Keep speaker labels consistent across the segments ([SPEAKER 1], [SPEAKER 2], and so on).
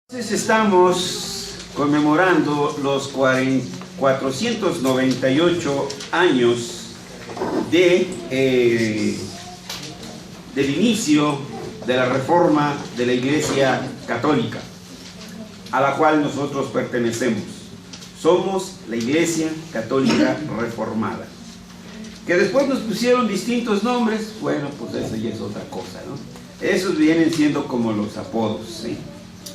[SPEAKER 1] Entonces estamos conmemorando los 498 años del inicio de la reforma de la Iglesia Católica, a la cual nosotros pertenecemos. Somos la Iglesia Católica Reformada. Que después nos pusieron distintos nombres, bueno, pues eso ya es otra cosa, ¿no? Esos vienen siendo como los apodos, ¿sí?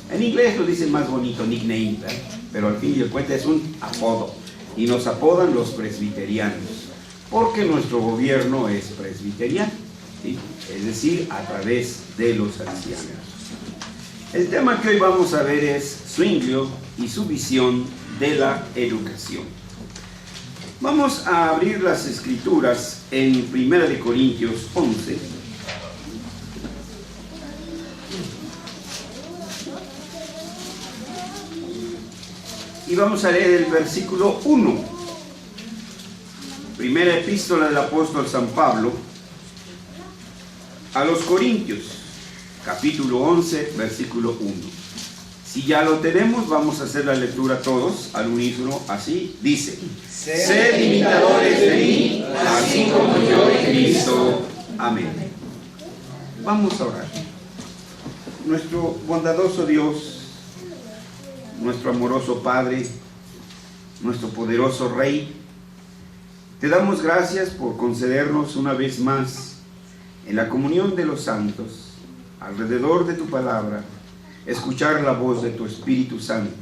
[SPEAKER 1] En inglés lo dicen más bonito, nickname, ¿verdad? Pero al fin y al cuenta es un apodo. Y nos apodan los presbiterianos, porque nuestro gobierno es presbiteriano, ¿sí? Es decir, a través de los ancianos. El tema que hoy vamos a ver es Zwinglio y su visión de la educación. Vamos a abrir las escrituras en 1 Corintios 11. Y vamos a leer el versículo 1. Primera epístola del apóstol San Pablo a los Corintios, capítulo 11, versículo 1. Si ya lo tenemos, vamos a hacer la lectura todos al unísono, así dice: sed imitadores de mí, así como yo de Cristo. Amén. Vamos a orar. Nuestro bondadoso Dios, nuestro amoroso Padre, nuestro poderoso Rey, te damos gracias por concedernos una vez más en la comunión de los santos, alrededor de tu palabra, escuchar la voz de tu Espíritu Santo,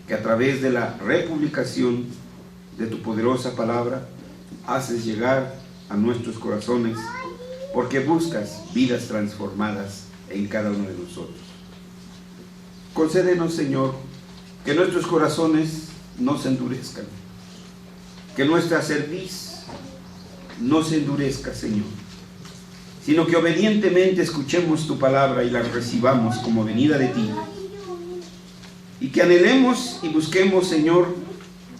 [SPEAKER 1] que a través de la republicación de tu poderosa palabra haces llegar a nuestros corazones, porque buscas vidas transformadas en cada uno de nosotros. Concédenos, Señor, que nuestros corazones no se endurezcan, que nuestra cerviz no se endurezca, Señor, sino que obedientemente escuchemos tu palabra y la recibamos como venida de ti, y que anhelemos y busquemos, Señor,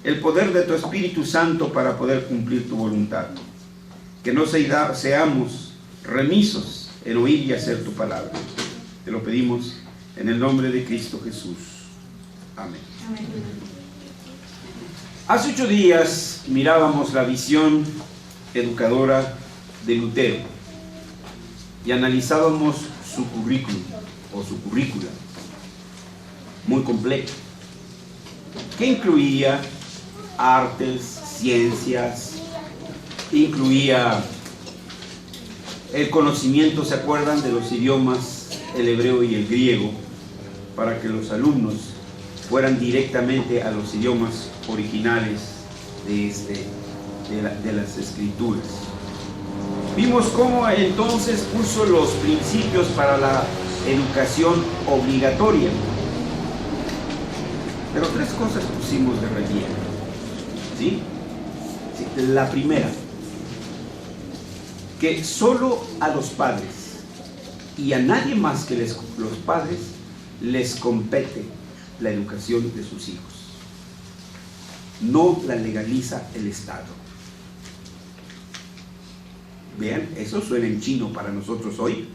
[SPEAKER 1] el poder de tu Espíritu Santo para poder cumplir tu voluntad, que no seamos remisos en oír y hacer tu palabra. Te lo pedimos en el nombre de Cristo Jesús. Amén. Amén. Hace 8 días mirábamos la visión educadora de Lutero y analizábamos su currículum o su currícula, muy completo, que incluía artes, ciencias, incluía el conocimiento, ¿se acuerdan?, de los idiomas, el hebreo y el griego, para que los alumnos fueran directamente a los idiomas originales de las escrituras. Vimos cómo entonces puso los principios para la educación obligatoria. Pero 3 cosas pusimos de relieve, ¿sí? La primera, que solo a los padres y a nadie más que los padres les compete la educación de sus hijos. No la legaliza el Estado. Vean, eso suena en chino para nosotros hoy,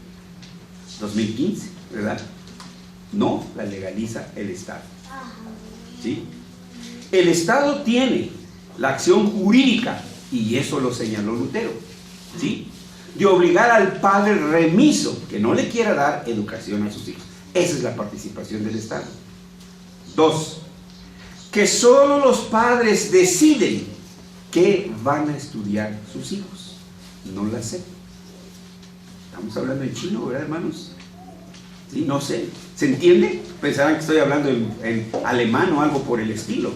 [SPEAKER 1] 2015, ¿verdad? No la legaliza el Estado, ¿sí? El Estado tiene la acción jurídica, y eso lo señaló Lutero, ¿sí?, de obligar al padre remiso que no le quiera dar educación a sus hijos. Esa es la participación del Estado. 2, que solo los padres deciden qué van a estudiar sus hijos, no la sé. Estamos hablando en chino, ¿verdad, hermanos? Sí, no sé. ¿Se entiende? Pensarán que estoy hablando en alemán o algo por el estilo.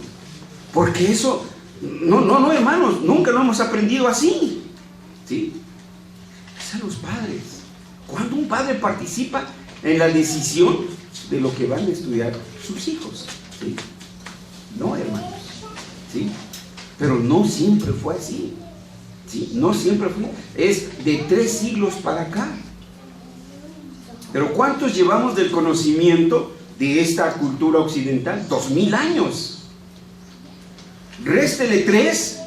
[SPEAKER 1] Porque eso, no, hermanos, nunca lo hemos aprendido así, ¿sí? Es a los padres. Cuando un padre participa en la decisión de lo que van a estudiar sus hijos, ¿sí? No, hermanos, ¿sí? Pero no siempre fue así, ¿sí? No siempre fue. Es de 3 siglos para acá. Pero ¿cuántos llevamos del conocimiento de esta cultura occidental? 2000 años. Réstele 3,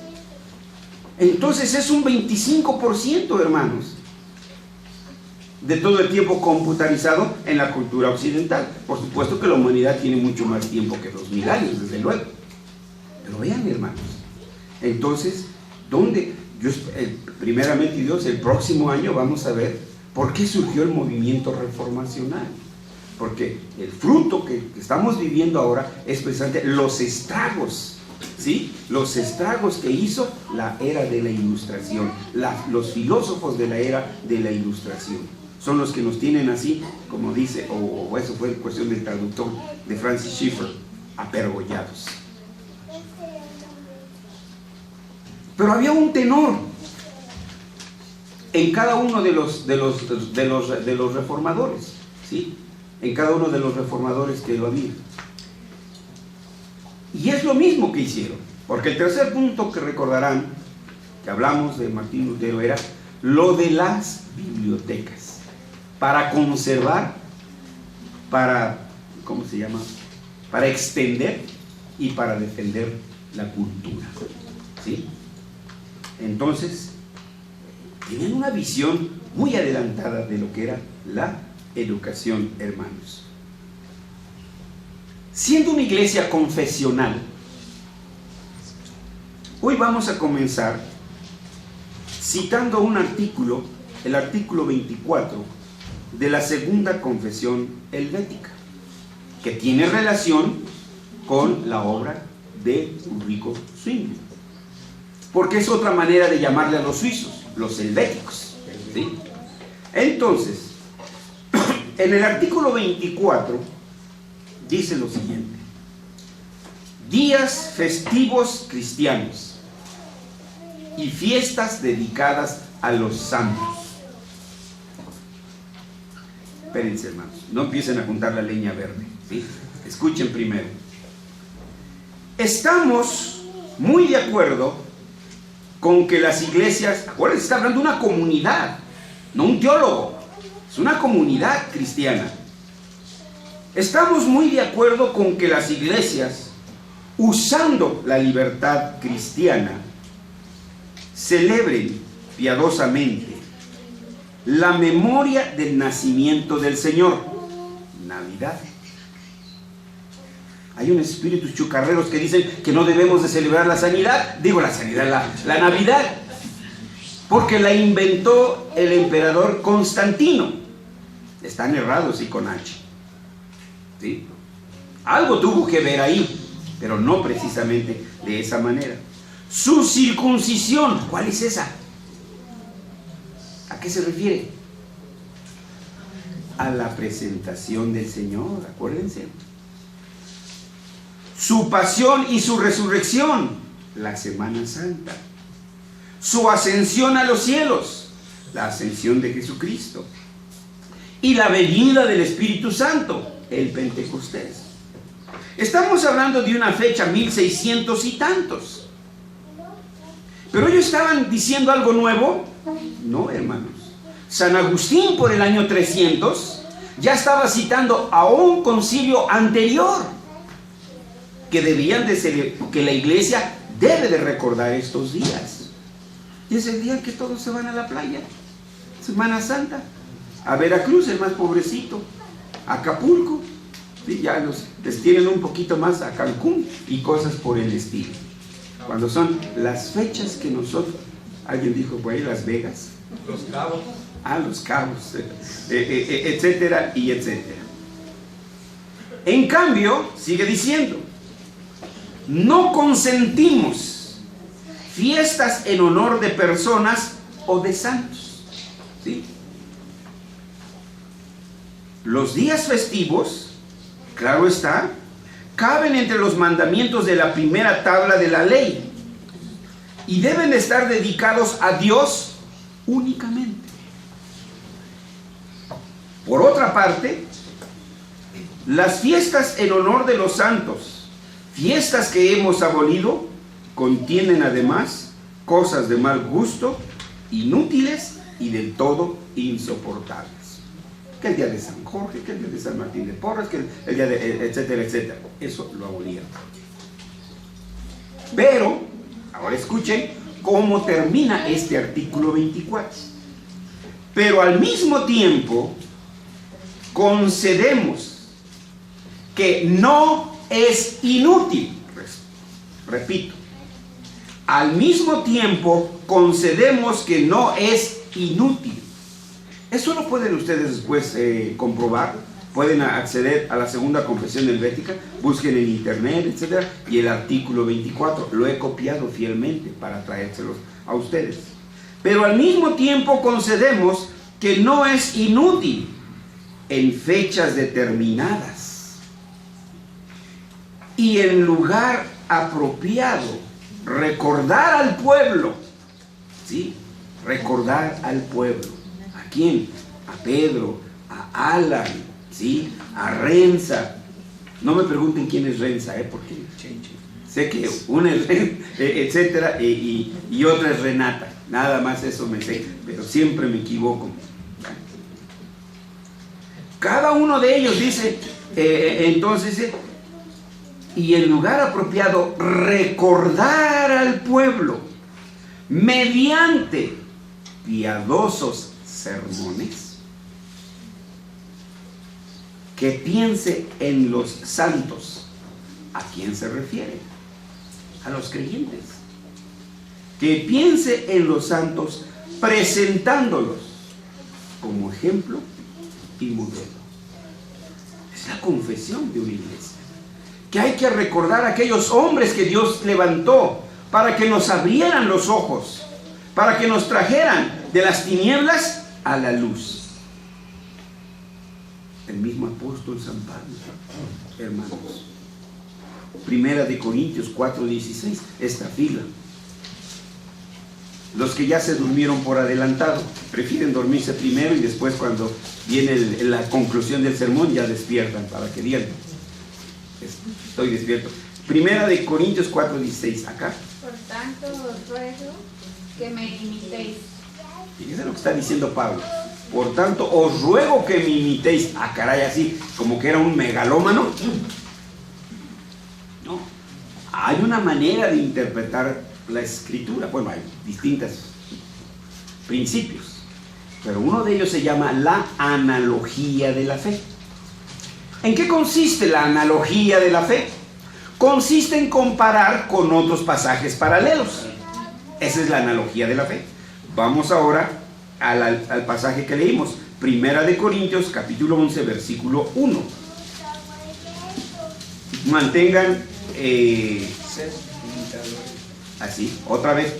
[SPEAKER 1] entonces es un 25%, hermanos. de todo el tiempo computarizado en la cultura occidental. Por supuesto que la humanidad tiene mucho más tiempo que 2000 años, desde luego. Pero vean, hermanos, entonces, primeramente Dios, el próximo año vamos a ver por qué surgió el movimiento reformacional. Porque el fruto que estamos viviendo ahora es precisamente los estragos, ¿sí? Los estragos que hizo la era de la Ilustración. Los filósofos de la era de la Ilustración son los que nos tienen así, como dice, o eso fue cuestión del traductor de Francis Schaeffer, apergollados. Pero había un tenor en cada uno de los reformadores, ¿sí? En cada uno de los reformadores que lo había. Y es lo mismo que hicieron, porque el tercer punto que recordarán, que hablamos de Martín Lutero, era lo de las bibliotecas, para conservar, ¿cómo se llama? Para extender y para defender la cultura, ¿sí? Entonces, tenían una visión muy adelantada de lo que era la educación, hermanos. Siendo una iglesia confesional, hoy vamos a comenzar citando un artículo, el artículo 24 de la Segunda Confesión Helvética, que tiene relación con la obra de Ulrico Zwingli, porque es otra manera de llamarle a los suizos, los helvéticos, ¿sí? Entonces, en el artículo 24 dice lo siguiente: días festivos cristianos y fiestas dedicadas a los santos. Espérense, hermanos, no empiecen a juntar la leña verde, ¿sí? Escuchen primero. Estamos muy de acuerdo con que las iglesias, acuérdense, está hablando de una comunidad, no un teólogo, es una comunidad cristiana. Estamos muy de acuerdo con que las iglesias, usando la libertad cristiana, celebren piadosamente la memoria del nacimiento del Señor, Navidad. Hay unos espíritus chucarreros que dicen que no debemos de celebrar la Navidad, porque la inventó el emperador Constantino. Están errados y con H, ¿sí? Algo tuvo que ver ahí, pero no precisamente de esa manera. Su circuncisión, ¿cuál es esa? ¿A qué se refiere? A la presentación del Señor, acuérdense. Su pasión y su resurrección, la Semana Santa. Su ascensión a los cielos, la ascensión de Jesucristo. Y la venida del Espíritu Santo, el Pentecostés. Estamos hablando de una fecha 1600 y tantos. ¿Pero ellos estaban diciendo algo nuevo? No, hermanos. San Agustín, por el año 300, ya estaba citando a un concilio anterior que que la iglesia debe de recordar estos días. Y es el día en que todos se van a la playa, Semana Santa, a Veracruz, el más pobrecito, a Acapulco, y ya les tienen un poquito más a Cancún y cosas por el estilo. Cuando son las fechas que nosotros, alguien dijo por ahí, Las Vegas,
[SPEAKER 2] Los Cabos,
[SPEAKER 1] Los Cabos, etcétera y etcétera. En cambio, sigue diciendo, no consentimos fiestas en honor de personas o de santos, ¿sí? Los días festivos, claro está, caben entre los mandamientos de la primera tabla de la ley y deben estar dedicados a Dios únicamente. Por otra parte, las fiestas en honor de los santos, fiestas que hemos abolido, contienen además cosas de mal gusto, inútiles y del todo insoportables. Que el día de San Jorge, que el día de San Martín de Porres, que el día de etcétera, etcétera. Eso lo abolieron. Pero, ahora escuchen cómo termina este artículo 24. pero al mismo tiempo concedemos que no es inútil. Repito, al mismo tiempo concedemos que no es inútil. Eso lo pueden ustedes después comprobar. Pueden acceder a la segunda confesión helvética, busquen en internet, etc. Y el artículo 24 lo he copiado fielmente para traérselos a ustedes. Pero al mismo tiempo concedemos que no es inútil en fechas determinadas y en lugar apropiado recordar al pueblo. ¿Sí? Recordar al pueblo. ¿A quién? A Pedro, a Alan, ¿sí? A Renza. No me pregunten quién es Renza, porque sé que una es Renza, etcétera, y otra es Renata. Nada más eso me sé, pero siempre me equivoco. Cada uno de ellos dice, entonces, y en lugar apropiado, recordar al pueblo mediante piadosos sermones, que piense en los santos. ¿A quién se refiere? A los creyentes. Que piense en los santos presentándolos como ejemplo y modelo. Es la confesión de una iglesia. Que hay que recordar a aquellos hombres que Dios levantó para que nos abrieran los ojos, para que nos trajeran de las tinieblas a la luz. El mismo apóstol San Pablo, hermanos. Primera de Corintios 4:16, esta fila. Los que ya se durmieron por adelantado, prefieren dormirse primero y después, cuando viene la conclusión del sermón, ya despiertan para que digan, estoy despierto. Primera de Corintios 4:16, acá.
[SPEAKER 2] Por tanto os ruego que me imitéis.
[SPEAKER 1] Fíjense lo que está diciendo Pablo. Por tanto, os ruego que me imitéis. Ah, caray, así, como que era un megalómano. No. Hay una manera de interpretar la escritura. Bueno, hay distintos principios, pero uno de ellos se llama la analogía de la fe. ¿En qué consiste la analogía de la fe? Consiste en comparar con otros pasajes paralelos. Esa es la analogía de la fe. Vamos ahora al pasaje que leímos, Primera de Corintios, capítulo 11, versículo 1. Mantengan
[SPEAKER 3] Ser imitadores.
[SPEAKER 1] así, otra vez,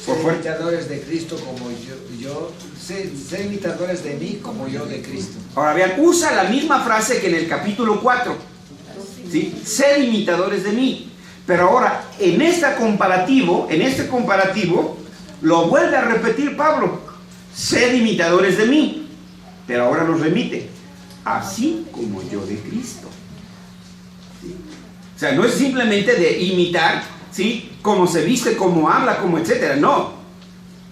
[SPEAKER 1] por
[SPEAKER 3] Ser
[SPEAKER 1] fuerte.
[SPEAKER 3] imitadores de Cristo como yo ser imitadores de mí como yo de Cristo.
[SPEAKER 1] Ahora vean, usa la misma frase que en el capítulo 4, ¿sí? Ser imitadores de mí. Pero ahora, en este comparativo, lo vuelve a repetir Pablo. Sed imitadores de mí. Pero ahora nos remite, así como yo de Cristo. ¿Sí? O sea, no es simplemente de imitar, ¿sí? Cómo se viste, cómo habla, cómo etcétera. No.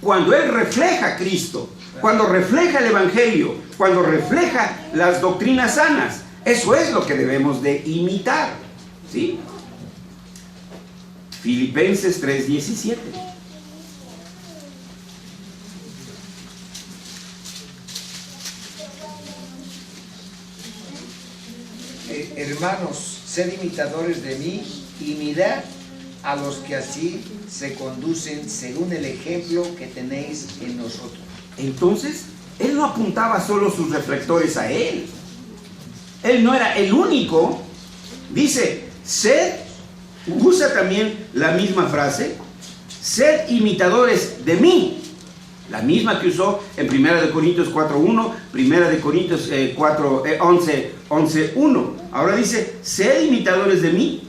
[SPEAKER 1] Cuando él refleja a Cristo, cuando refleja el Evangelio, cuando refleja las doctrinas sanas, eso es lo que debemos de imitar. ¿Sí? Filipenses 3:17.
[SPEAKER 3] Hermanos, sed imitadores de mí y mirad a los que así se conducen según el ejemplo que tenéis en nosotros.
[SPEAKER 1] Entonces, él no apuntaba solo sus reflectores a él. Él no era el único. Dice, sed, usa también la misma frase, sed imitadores de mí. La misma que usó en 1 Corintios 4:1, 1 Corintios 11:1. Ahora dice, sed imitadores de mí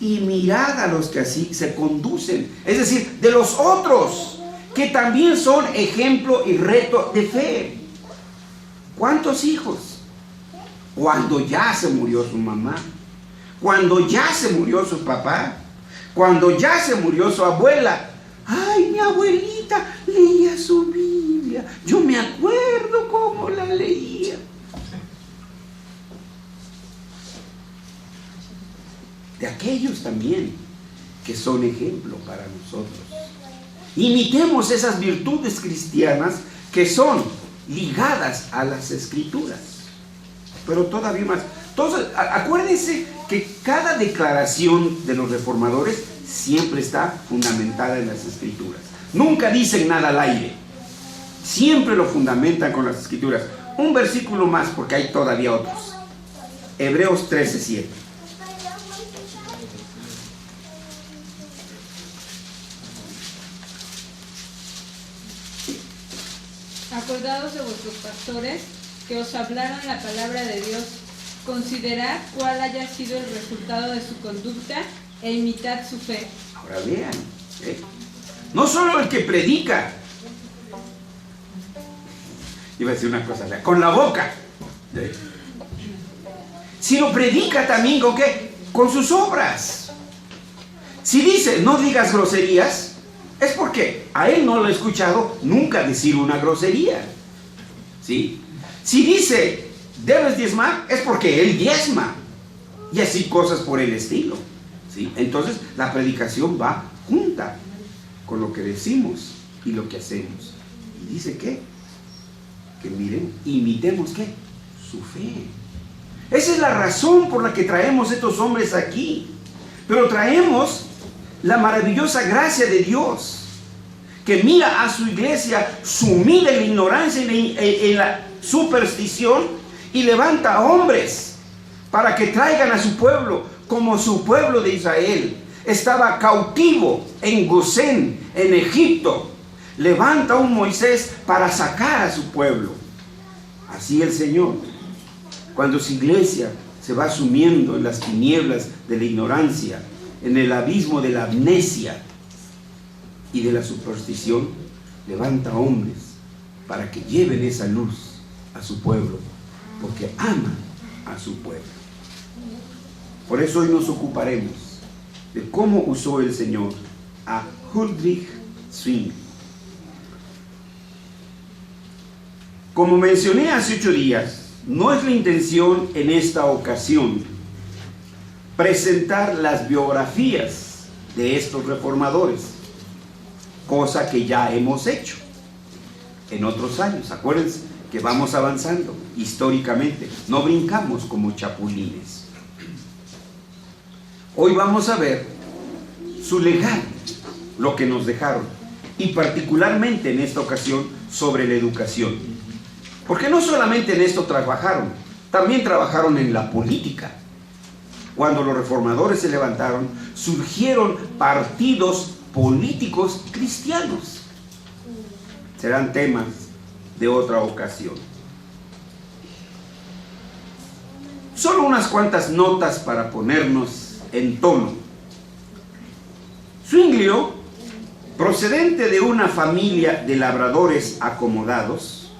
[SPEAKER 1] y mirad a los que así se conducen. Es decir, de los otros, que también son ejemplo y reto de fe. ¿Cuántos hijos? Cuando ya se murió su mamá, cuando ya se murió su papá, cuando ya se murió su abuela. Ay, mi abuelita leía su Biblia. Yo me acuerdo cómo la leía. De aquellos también que son ejemplo para nosotros. Imitemos esas virtudes cristianas que son ligadas a las Escrituras. Pero todavía más. Entonces, acuérdense que cada declaración de los reformadores siempre está fundamentada en las Escrituras. Nunca dicen nada al aire. Siempre lo fundamentan con las Escrituras. Un versículo más, porque hay todavía otros. Hebreos 13:7.
[SPEAKER 2] Acordaos de vuestros pastores que os hablaron la palabra de Dios. Considerad cuál haya sido el resultado de su conducta e imitad su fe.
[SPEAKER 1] Ahora vean, no solo el que predica, iba a decir una cosa, con la boca, sino predica también con qué, con sus obras. Si dice no digas groserías, es porque a él no lo he escuchado nunca decir una grosería, ¿sí? Si dice debes diezmar, es porque él diezma, y así cosas por el estilo, ¿sí? Entonces la predicación va junta con lo que decimos y lo que hacemos. Y dice que miren, imitemos ¿qué? Su fe. Esa es la razón por la que traemos estos hombres aquí. Pero traemos la maravillosa gracia de Dios, que mira a su iglesia sumida en la ignorancia y en la superstición, y levanta hombres para que traigan a su pueblo, como su pueblo de Israel estaba cautivo en Gosén, en Egipto. Levanta un Moisés para sacar a su pueblo. Así el Señor, cuando su iglesia se va sumiendo en las tinieblas de la ignorancia, en el abismo de la amnesia y de la superstición, levanta hombres para que lleven esa luz a su pueblo, porque ama a su pueblo. Por eso hoy nos ocuparemos de cómo usó el Señor a Huldrych Zwingli. Como mencioné hace 8 días, no es la intención en esta ocasión presentar las biografías de estos reformadores, cosa que ya hemos hecho en otros años. Acuérdense que vamos avanzando históricamente, no brincamos como chapulines. Hoy vamos a ver su legado, lo que nos dejaron, y particularmente en esta ocasión sobre la educación. Porque no solamente en esto trabajaron, también trabajaron en la política. Cuando los reformadores se levantaron, surgieron partidos políticos cristianos. Serán temas de otra ocasión. Solo unas cuantas notas para ponernos en tono. Zwingli, procedente de una familia de labradores acomodados,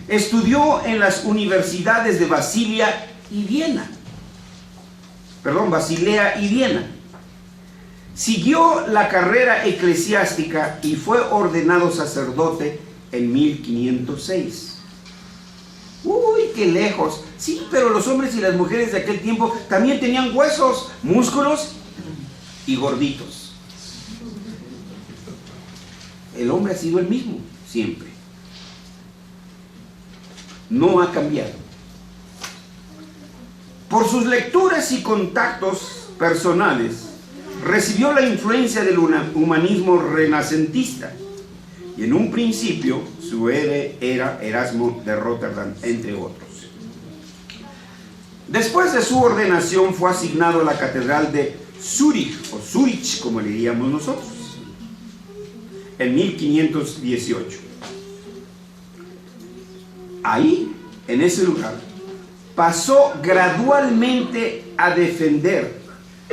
[SPEAKER 1] estudió en las universidades de Basilea y Viena. Siguió la carrera eclesiástica y fue ordenado sacerdote en 1506. Uy, qué lejos. Sí, pero los hombres y las mujeres de aquel tiempo también tenían huesos, músculos y gorditos. El hombre ha sido el mismo siempre. No ha cambiado. Por sus lecturas y contactos personales, recibió la influencia del humanismo renacentista, y en un principio su héroe era Erasmo de Rotterdam, entre otros. Después de su ordenación fue asignado a la catedral de Zúrich, o Zurich como le diríamos nosotros, en 1518. Ahí, en ese lugar, pasó gradualmente a defender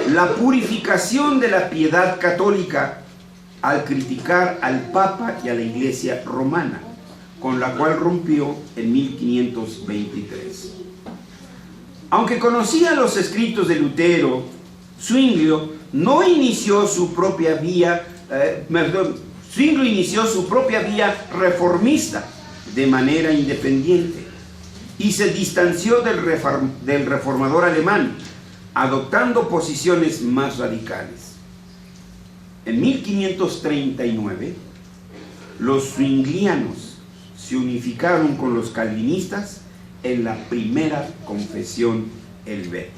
[SPEAKER 1] la purificación de la piedad católica al criticar al Papa y a la Iglesia romana, con la cual rompió en 1523. Aunque conocía los escritos de Lutero, Zwingli no inició su propia vía, Zwingli inició su propia vía reformista de manera independiente y se distanció del reformador alemán, adoptando posiciones más radicales. En 1539, los zwinglianos se unificaron con los calvinistas en la primera confesión helvética.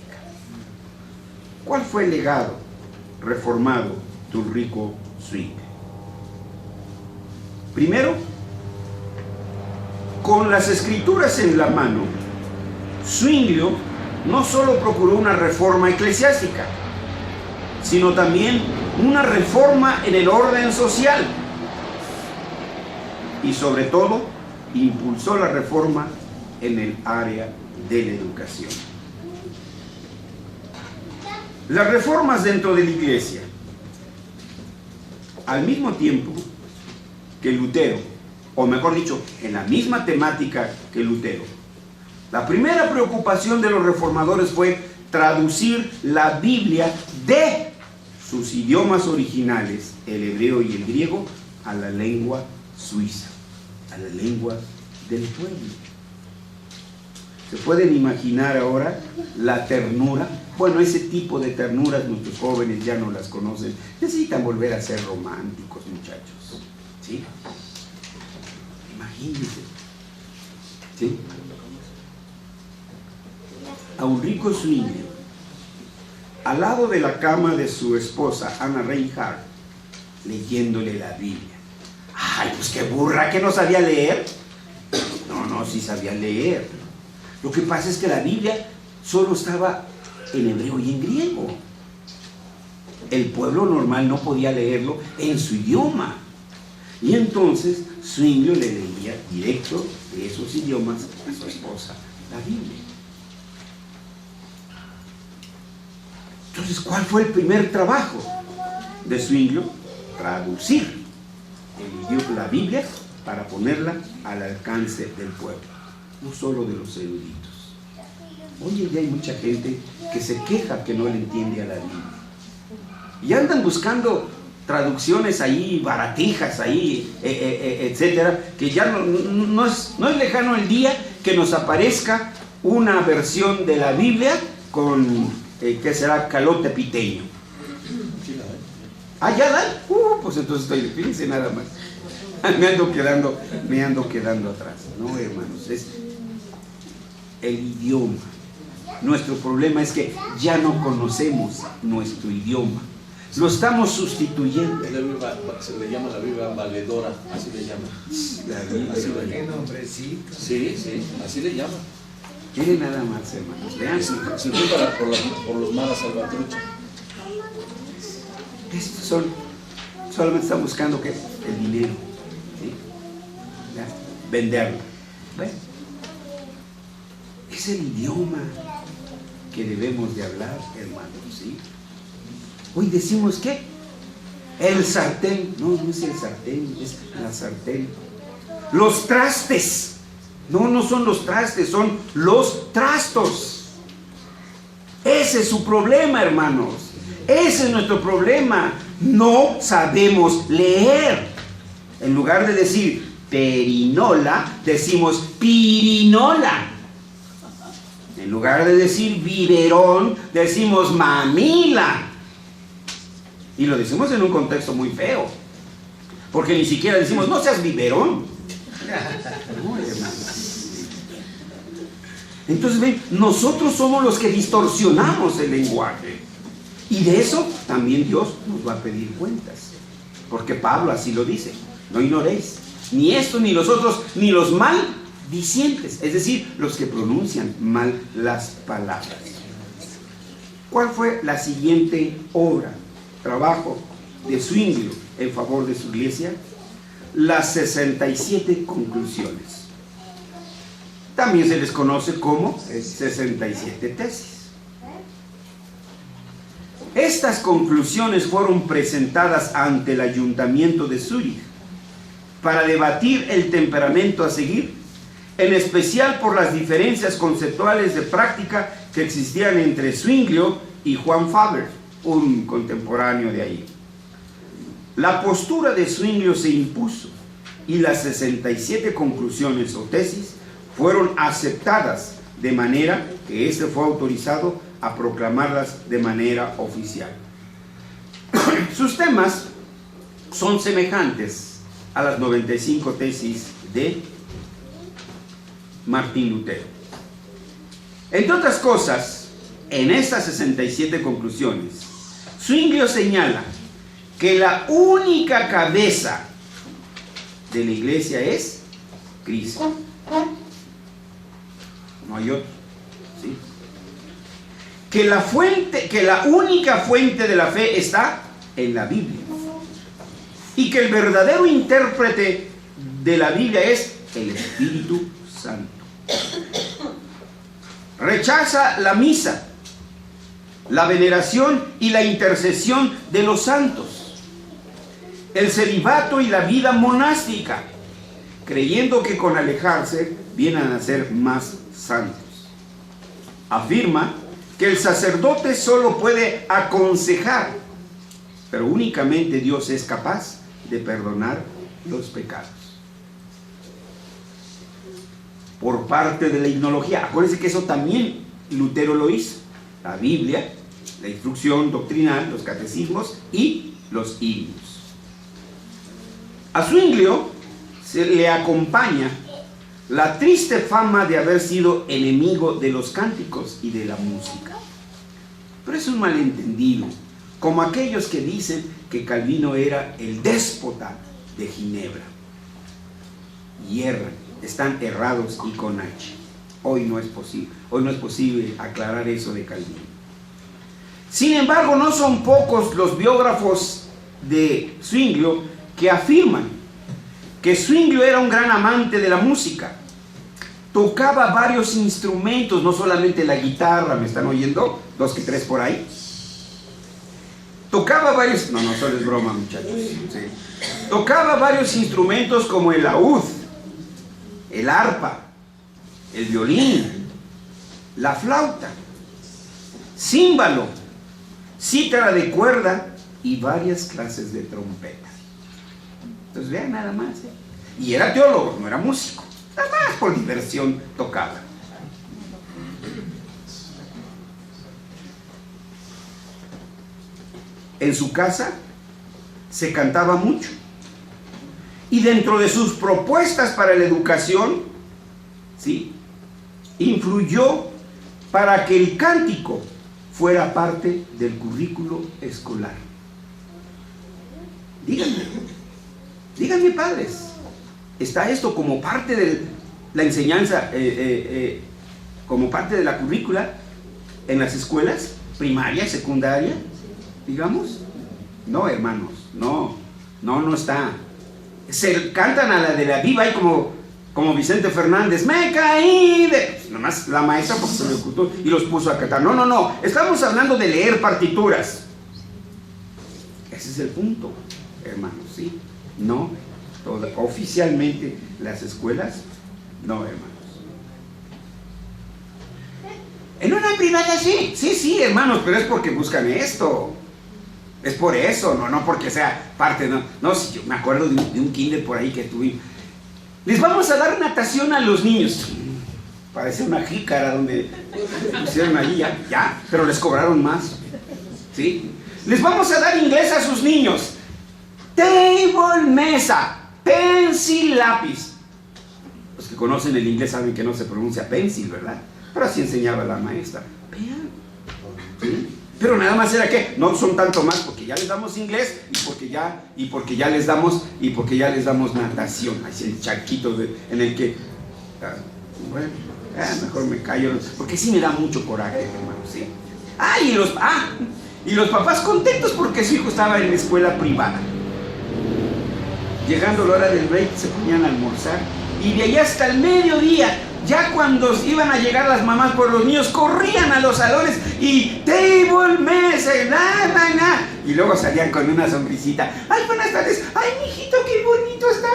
[SPEAKER 1] ¿Cuál fue el legado reformado de Ulrico Zwingli? Primero, con las escrituras en la mano, Zwingli no solo procuró una reforma eclesiástica, sino también una reforma en el orden social. Y sobre todo, impulsó la reforma en el área de la educación. Las reformas dentro de la iglesia, al mismo tiempo que Lutero, o mejor dicho, en la misma temática que Lutero, la primera preocupación de los reformadores fue traducir la Biblia de sus idiomas originales, el hebreo y el griego, a la lengua suiza, a la lengua del pueblo. ¿Se pueden imaginar ahora la ternura? Bueno, ese tipo de ternuras nuestros jóvenes ya no las conocen. Necesitan volver a ser románticos, muchachos. ¿Sí? Imagínense. ¿Sí? A Ulrico Zwingli, al lado de la cama de su esposa, Anna Reinhardt, leyéndole la Biblia. ¡Ay, pues qué burra, que no sabía leer! No, sí sabía leer. Lo que pasa es que la Biblia solo estaba en hebreo y en griego. El pueblo normal no podía leerlo en su idioma. Y entonces Zwingli le leía directo de esos idiomas a su esposa la Biblia. Entonces, ¿cuál fue el primer trabajo de Zwingli? Traducir la Biblia para ponerla al alcance del pueblo, no solo de los eruditos. Hoy en día hay mucha gente que se queja que no le entiende a la Biblia. Y andan buscando traducciones ahí, baratijas ahí, etcétera, que ya no es lejano el día que nos aparezca una versión de la Biblia con, ¿qué será? Calote piteño. Ah, ya da. Pues entonces fíjense nada más. Me ando quedando atrás. No, hermanos, es el idioma. Nuestro problema es que ya no conocemos nuestro idioma. Lo estamos sustituyendo.
[SPEAKER 4] Se le llama la Biblia valedora, así le llama.
[SPEAKER 1] La Biblia.
[SPEAKER 3] ¿Qué nombrecito?
[SPEAKER 4] Sí, así le llama.
[SPEAKER 1] Miren nada más, hermanos. Vean.
[SPEAKER 4] Se ocupa por los malas salvatruchas.
[SPEAKER 1] Estos solamente están buscando ¿qué? El dinero, ¿sí? ¿Ya? Venderlo. ¿Ven? Es el idioma que debemos de hablar, hermanos, ¿sí? Hoy decimos ¿qué? El sartén. No es el sartén, es la sartén. Los trastes. No son los trastes, son los trastos. Ese es su problema, hermanos. Ese es nuestro problema. No sabemos leer. En lugar de decir perinola, decimos pirinola. En lugar de decir biberón, decimos mamila. Y lo decimos en un contexto muy feo. Porque ni siquiera decimos, no seas biberón. No, hermanos. Entonces, ven, nosotros somos los que distorsionamos el lenguaje. Y de eso también Dios nos va a pedir cuentas. Porque Pablo así lo dice. No ignoréis ni esto, ni los otros, ni los maldicientes. Es decir, los que pronuncian mal las palabras. ¿Cuál fue la siguiente obra, trabajo de Zwingli en favor de su iglesia? Las 67 conclusiones. También se les conoce como 67 tesis. Estas conclusiones fueron presentadas ante el ayuntamiento de Zúrich para debatir el temperamento a seguir, en especial por las diferencias conceptuales de práctica que existían entre Zwingli y Juan Faber, un contemporáneo de ahí. La postura de Zwingli se impuso y las 67 conclusiones o tesis fueron aceptadas, de manera que éste fue autorizado a proclamarlas de manera oficial. Sus temas son semejantes a las 95 tesis de Martín Lutero. Entre otras cosas, en estas 67 conclusiones, Zwinglio señala que la única cabeza de la iglesia es Cristo. No hay otro. ¿Sí? Que la única fuente de la fe está en la Biblia. Y que el verdadero intérprete de la Biblia es el Espíritu Santo. Rechaza la misa, la veneración y la intercesión de los santos, el celibato y la vida monástica, creyendo que con alejarse vienen a ser más santos. Afirma que el sacerdote solo puede aconsejar, pero únicamente Dios es capaz de perdonar los pecados. Por parte de la himnología, acuérdense que eso también Lutero lo hizo: la Biblia, la instrucción doctrinal, los catecismos y los himnos. A Zwinglio se le acompaña la triste fama de haber sido enemigo de los cánticos y de la música. Pero es un malentendido, como aquellos que dicen que Calvino era el déspota de Ginebra. Y erran, están errados y con H. Hoy no es posible aclarar eso de Calvino. Sin embargo, no son pocos los biógrafos de Zwinglio que afirman que Zwinglio era un gran amante de la música. Tocaba varios instrumentos, no solamente la guitarra, ¿me están oyendo? 2 que 3 por ahí. Tocaba varios... No, solo es broma, muchachos. Sí. Tocaba varios instrumentos como el laúd, el arpa, el violín, la flauta, címbalo, cítara de cuerda y varias clases de trompeta. Entonces vean nada más, ¿eh? Y era teólogo, no era músico. Nada más por diversión tocaba. En su casa se cantaba mucho. Y dentro de sus propuestas para la educación, ¿sí?, influyó para que el cántico fuera parte del currículo escolar. Díganme padres, ¿está esto como parte de la enseñanza, como parte de la currícula en las escuelas primaria, secundaria, digamos? No, hermanos, no está. Se cantan a la de la viva y como Vicente Fernández, me caí de... Pues nomás la maestra porque se le ocultó y los puso a cantar. No, estamos hablando de leer partituras. Ese es el punto, hermanos, ¿sí? No, oficialmente las escuelas, no, hermanos. En una privada sí, hermanos, pero es porque buscan esto. Es por eso, no porque sea parte, no, si yo me acuerdo de un kinder por ahí que tuvimos. Les vamos a dar natación a los niños. Parece una jícara donde pusieron allí ya, pero les cobraron más. ¿Sí? Les vamos a dar inglés a sus niños. Table, mesa, pencil, lápiz. Los que conocen el inglés saben que no se pronuncia pencil, ¿verdad? Pero así enseñaba la maestra. Vean. ¿Sí? Pero nada más era que no son tanto más porque ya les damos inglés y porque ya les damos natación. Así el charquito en el que mejor me callo porque sí me da mucho coraje, hermano, ¿sí? Y los papás contentos porque su hijo estaba en la escuela privada. Llegando la hora del break se ponían a almorzar y de allá hasta el mediodía. Ya cuando iban a llegar las mamás por los niños, corrían a los salones y table, mesa, y luego salían con una sonrisita. Ay, buenas tardes. Ay, mijito, qué bonito estás,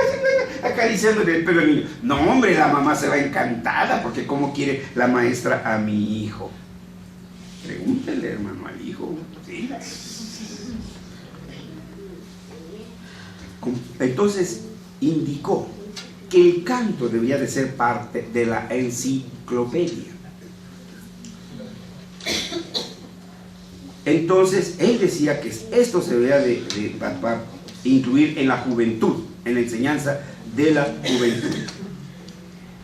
[SPEAKER 1] acariciándole el pelo al niño. No, hombre, la mamá se va encantada porque cómo quiere la maestra a mi hijo. Pregúntele, hermano, al hijo. ¿Sí? Entonces, indicó que el canto debía de ser parte de la enciclopedia. Entonces, él decía que esto se debía de incluir en la juventud, en la enseñanza de la juventud.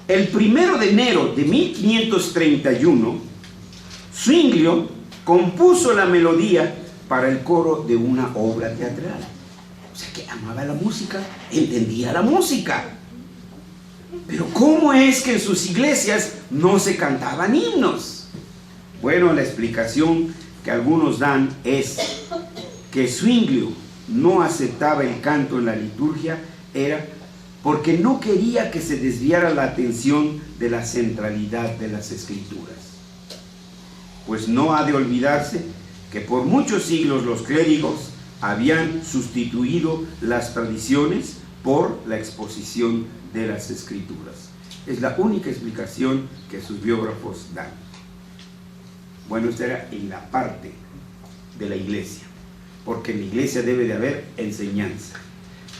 [SPEAKER 1] el 1 de enero de 1531, Zwinglio compuso la melodía para el coro de una obra teatral. O sea que amaba la música, entendía la música. Pero ¿cómo es que en sus iglesias no se cantaban himnos? Bueno, la explicación que algunos dan es que Zwinglio no aceptaba el canto en la liturgia era porque no quería que se desviara la atención de la centralidad de las Escrituras. Pues no ha de olvidarse que por muchos siglos los clérigos habían sustituido las tradiciones por la exposición de las Escrituras. Es la única explicación que sus biógrafos dan. Bueno, esta era en la parte de la iglesia, porque en la iglesia debe de haber enseñanza.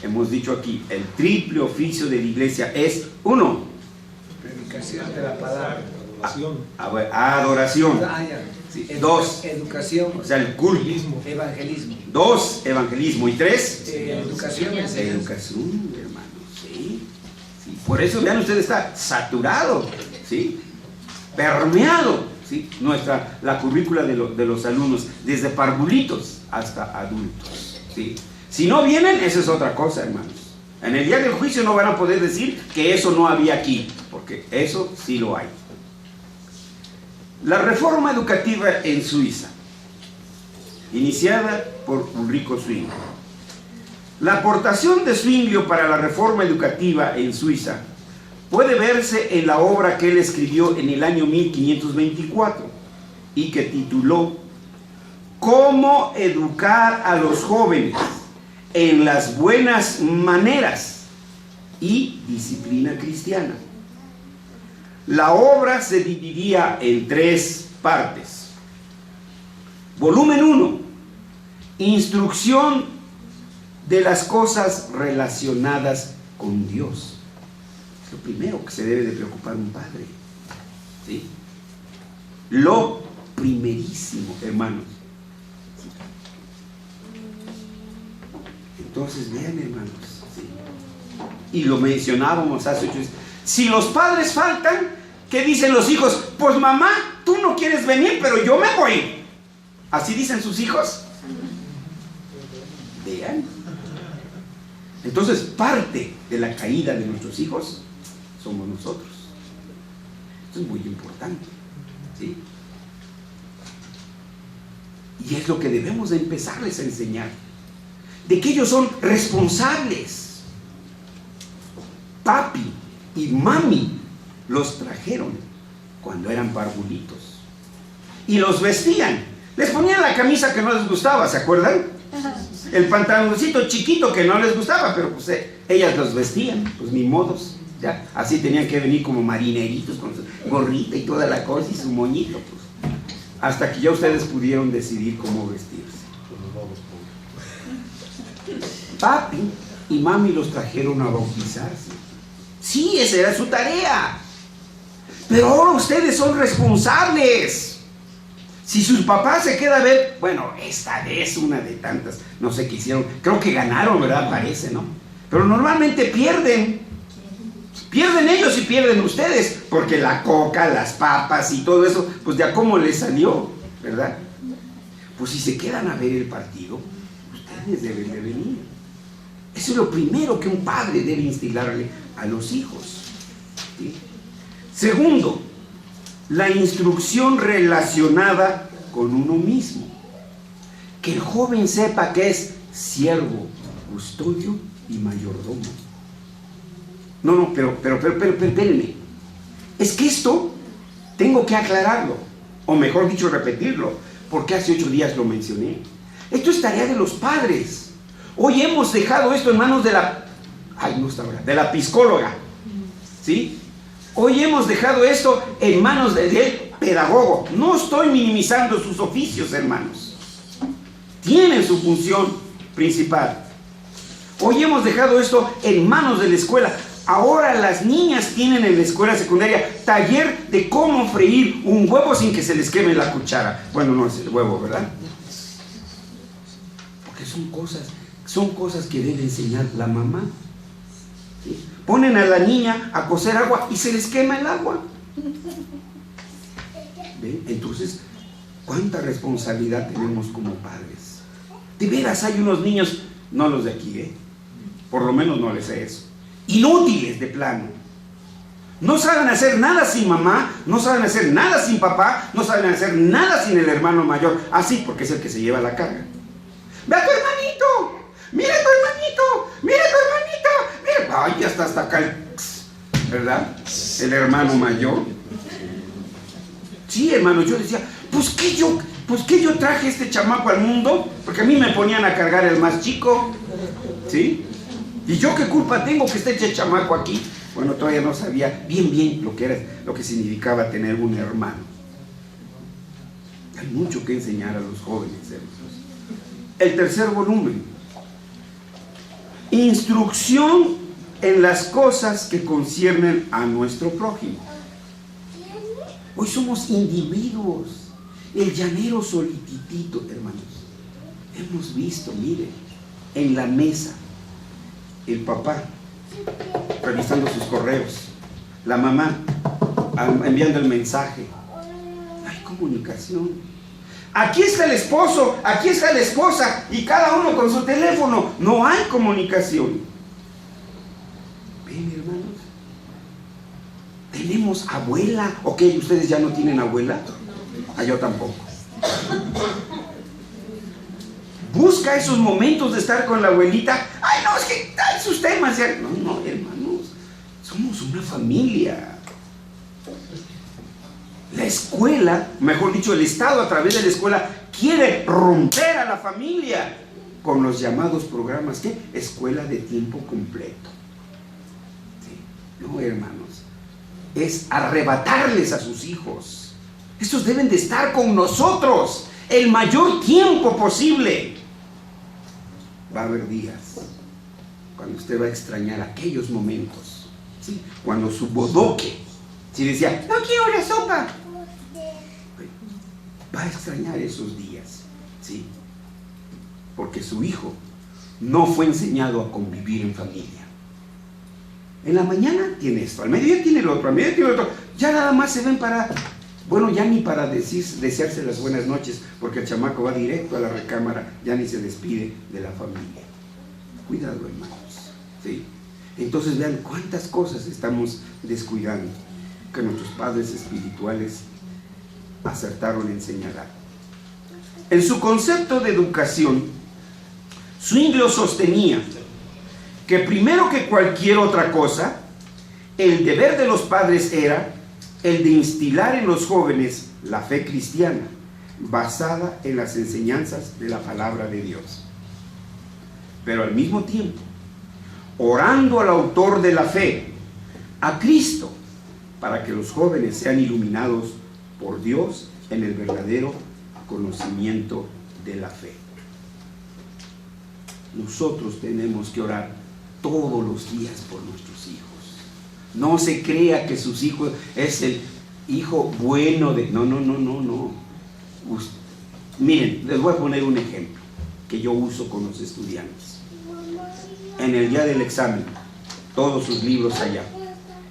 [SPEAKER 1] Hemos dicho aquí, el triple oficio de la iglesia es: 1,
[SPEAKER 3] Predicación de la palabra.
[SPEAKER 1] adoración. Sí. 2,
[SPEAKER 3] Educación.
[SPEAKER 1] o sea, el culto.
[SPEAKER 3] Evangelismo.
[SPEAKER 1] 2, evangelismo. Y 3,
[SPEAKER 3] Educación.
[SPEAKER 1] educación, hermanos. ¿Sí? Sí. Por eso, vean ustedes, está saturado, ¿sí? Permeado, ¿sí? La currícula de los alumnos, desde parvulitos hasta adultos, ¿sí? Si no vienen, eso es otra cosa, hermanos. En el día del juicio no van a poder decir que eso no había aquí, porque eso sí lo hay. La reforma educativa en Suiza, iniciada por Ulrico Zwinglio. La aportación de Zwinglio para la reforma educativa en Suiza puede verse en la obra que él escribió en el año 1524 y que tituló ¿Cómo educar a los jóvenes en las buenas maneras y disciplina cristiana? La obra se dividía en 3 partes. Volumen 1, instrucción de las cosas relacionadas con Dios. Es lo primero que se debe de preocupar un padre, ¿sí? Lo primerísimo, hermanos. Entonces, vean, hermanos, ¿sí? Y lo mencionábamos hace 8 días. Si los padres faltan, ¿qué dicen los hijos? Pues mamá, tú no quieres venir, pero yo me voy. ¿Así dicen sus hijos? Vean. Entonces, parte de la caída de nuestros hijos somos nosotros. Esto es muy importante, ¿sí? Y es lo que debemos de empezarles a enseñar, de que ellos son responsables. Papi y mami los trajeron cuando eran parvulitos y los vestían, les ponían la camisa que no les gustaba, ¿se acuerdan? El pantaloncito chiquito que no les gustaba, pero pues ellas los vestían, pues ni modos, ya, así tenían que venir como marineritos con su gorrita y toda la cosa y su moñito, pues, hasta que ya ustedes pudieron decidir cómo vestirse. Papi y mami los trajeron a bautizarse. Sí, esa era su tarea. Pero ahora ustedes son responsables. Si sus papás se queda a ver, bueno, esta vez una de tantas, no sé qué hicieron, creo que ganaron, ¿verdad? Parece, ¿no? Pero normalmente pierden. Pierden ellos y pierden ustedes, porque la coca, las papas y todo eso, pues de a cómo les salió, ¿verdad? Pues si se quedan a ver el partido, ustedes deben de venir. Eso es lo primero que un padre debe instilarle a los hijos, ¿sí? Segundo, la instrucción relacionada con uno mismo. Que el joven sepa que es siervo, custodio y mayordomo. No, pero espérenme. Es que esto tengo que aclararlo, o mejor dicho, repetirlo, porque hace 8 días lo mencioné. Esto es tarea de los padres. Hoy hemos dejado esto en manos de la psicóloga, ¿sí? Hoy hemos dejado esto en manos del pedagogo. No estoy minimizando sus oficios, hermanos. Tienen su función principal. Hoy hemos dejado esto en manos de la escuela. Ahora las niñas tienen en la escuela secundaria taller de cómo freír un huevo sin que se les queme la cuchara. Bueno, no es el huevo, ¿verdad? Porque son cosas que debe enseñar la mamá. ¿sí? Ponen a la niña a cocer agua y se les quema el agua. ¿Ven? Entonces, ¿cuánta responsabilidad tenemos como padres? De veras, hay unos niños, no los de aquí, por lo menos no les sé eso, inútiles de plano. No saben hacer nada sin mamá, no saben hacer nada sin papá, no saben hacer nada sin el hermano mayor. Así, porque es el que se lleva la carga. ¡Ve a tu hermanito! ¡Mira a tu hermanito! ¡Mira a tu hermanito! ¡Mira! ¡Ay, ya está hasta acá! ¿Verdad? El hermano mayor. Sí, hermano, yo decía, pues ¿qué yo traje este chamaco al mundo? Porque a mí me ponían a cargar el más chico. ¿Sí? ¿Y yo qué culpa tengo que esté este chamaco aquí? Bueno, todavía no sabía bien lo que significaba tener un hermano. Hay mucho que enseñar a los jóvenes, hermanos. El tercer volumen. Instrucción en las cosas que conciernen a nuestro prójimo. Hoy somos individuos. El llanero solititito, hermanos. Hemos visto, mire, en la mesa, el papá revisando sus correos, la mamá enviando el mensaje. No hay comunicación. Aquí está el esposo, aquí está la esposa y cada uno con su teléfono. No hay comunicación. Ven, hermanos, tenemos abuela. ¿Ok? ¿Ustedes ya no tienen abuela? Yo tampoco. Busca esos momentos de estar con la abuelita. Ay, no, es que hay sus temas. No, hermanos, somos una familia. La escuela, mejor dicho, el Estado a través de la escuela quiere romper a la familia con los llamados programas, ¿qué? Escuela de tiempo completo. ¿Sí? No, hermanos, es arrebatarles a sus hijos. Estos deben de estar con nosotros el mayor tiempo posible. Va a haber días cuando usted va a extrañar aquellos momentos, ¿sí? Cuando su bodoque, si decía, no quiero la sopa, va a extrañar esos días, ¿sí? Porque su hijo no fue enseñado a convivir en familia. En la mañana tiene esto, al mediodía tiene el otro, al mediodía tiene el otro. Ya nada más se ven para, bueno, ya ni para desearse las buenas noches, porque el chamaco va directo a la recámara, ya ni se despide de la familia. Cuidado, hermanos, ¿sí? Entonces vean cuántas cosas estamos descuidando que nuestros padres espirituales acertaron en señalar. En su concepto de educación, Zwinglio sostenía que primero que cualquier otra cosa, el deber de los padres era el de instilar en los jóvenes la fe cristiana, basada en las enseñanzas de la palabra de Dios. Pero al mismo tiempo, orando al autor de la fe, a Cristo, para que los jóvenes sean iluminados por Dios en el verdadero conocimiento de la fe. Nosotros tenemos que orar todos los días por nuestros hijos. No se crea que sus hijos es el hijo bueno de... No. Miren, les voy a poner un ejemplo que yo uso con los estudiantes. En el día del examen, todos sus libros allá.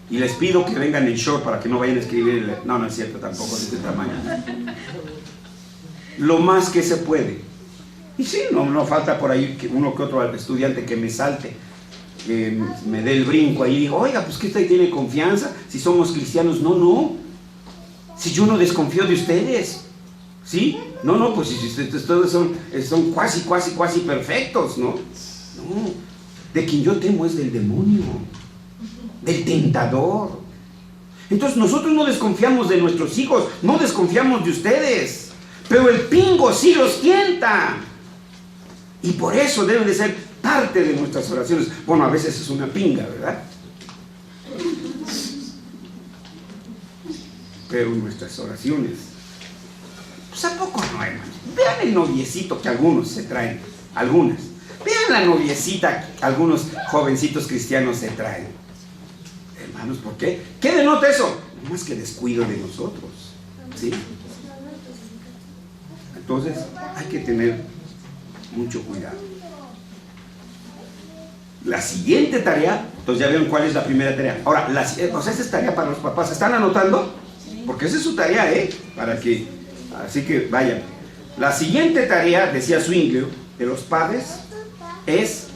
[SPEAKER 1] Y les pido que vengan en short para que no vayan a escribir. No es cierto, tampoco de este tamaño. Lo más que se puede. Y sí, no falta por ahí uno que otro estudiante que me salte, que me dé el brinco ahí y digo, oiga, pues que usted tiene confianza, si somos cristianos. No. Si yo no desconfío de ustedes. ¿Sí? No, pues si ustedes todos son cuasi perfectos, ¿no? No. De quien yo temo es del demonio, del tentador. Entonces nosotros no desconfiamos de nuestros hijos, no desconfiamos de ustedes, pero el pingo sí los tienta. Y por eso deben de ser parte de nuestras oraciones. Bueno, a veces es una pinga, ¿verdad? Pero nuestras oraciones, pues ¿a poco no, hermanos? Vean el noviecito que algunos se traen, algunas. Vean la noviecita que algunos jovencitos cristianos se traen. Hermanos, ¿por qué? ¿Qué denota eso? No más que descuido de nosotros, ¿sí? Entonces hay que tener mucho cuidado. La siguiente tarea, entonces ya vieron cuál es la primera tarea. Ahora, esa es tarea para los papás. ¿Están anotando? Porque esa es su tarea, para que, así que vayan. La siguiente tarea, decía Zwingli, de los padres, es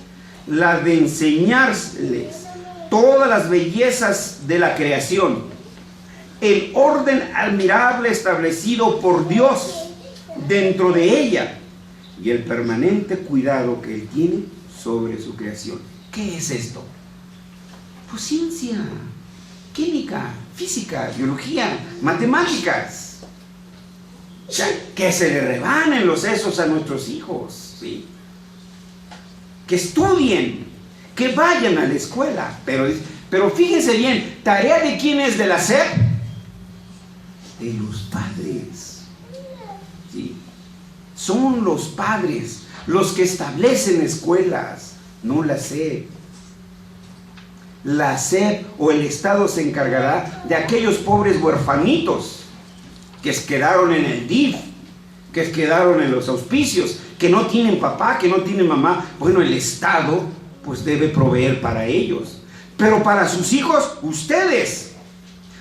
[SPEAKER 1] la de enseñarles todas las bellezas de la creación, el orden admirable establecido por Dios dentro de ella y el permanente cuidado que Él tiene sobre su creación. ¿Qué es esto? Pues ciencia, química, física, biología, matemáticas. O sea, que se le rebanen los sesos a nuestros hijos, ¿sí? Que estudien, que vayan a la escuela, pero fíjense bien, ¿tarea de quién es de la SEP? De los padres, ¿sí? Son los padres los que establecen escuelas, no la SEP. La SEP o el Estado se encargará de aquellos pobres huerfanitos que quedaron en el DIF, que quedaron en los auspicios, que no tienen papá, que no tienen mamá. Bueno, el Estado pues debe proveer para ellos, pero para sus hijos, ustedes,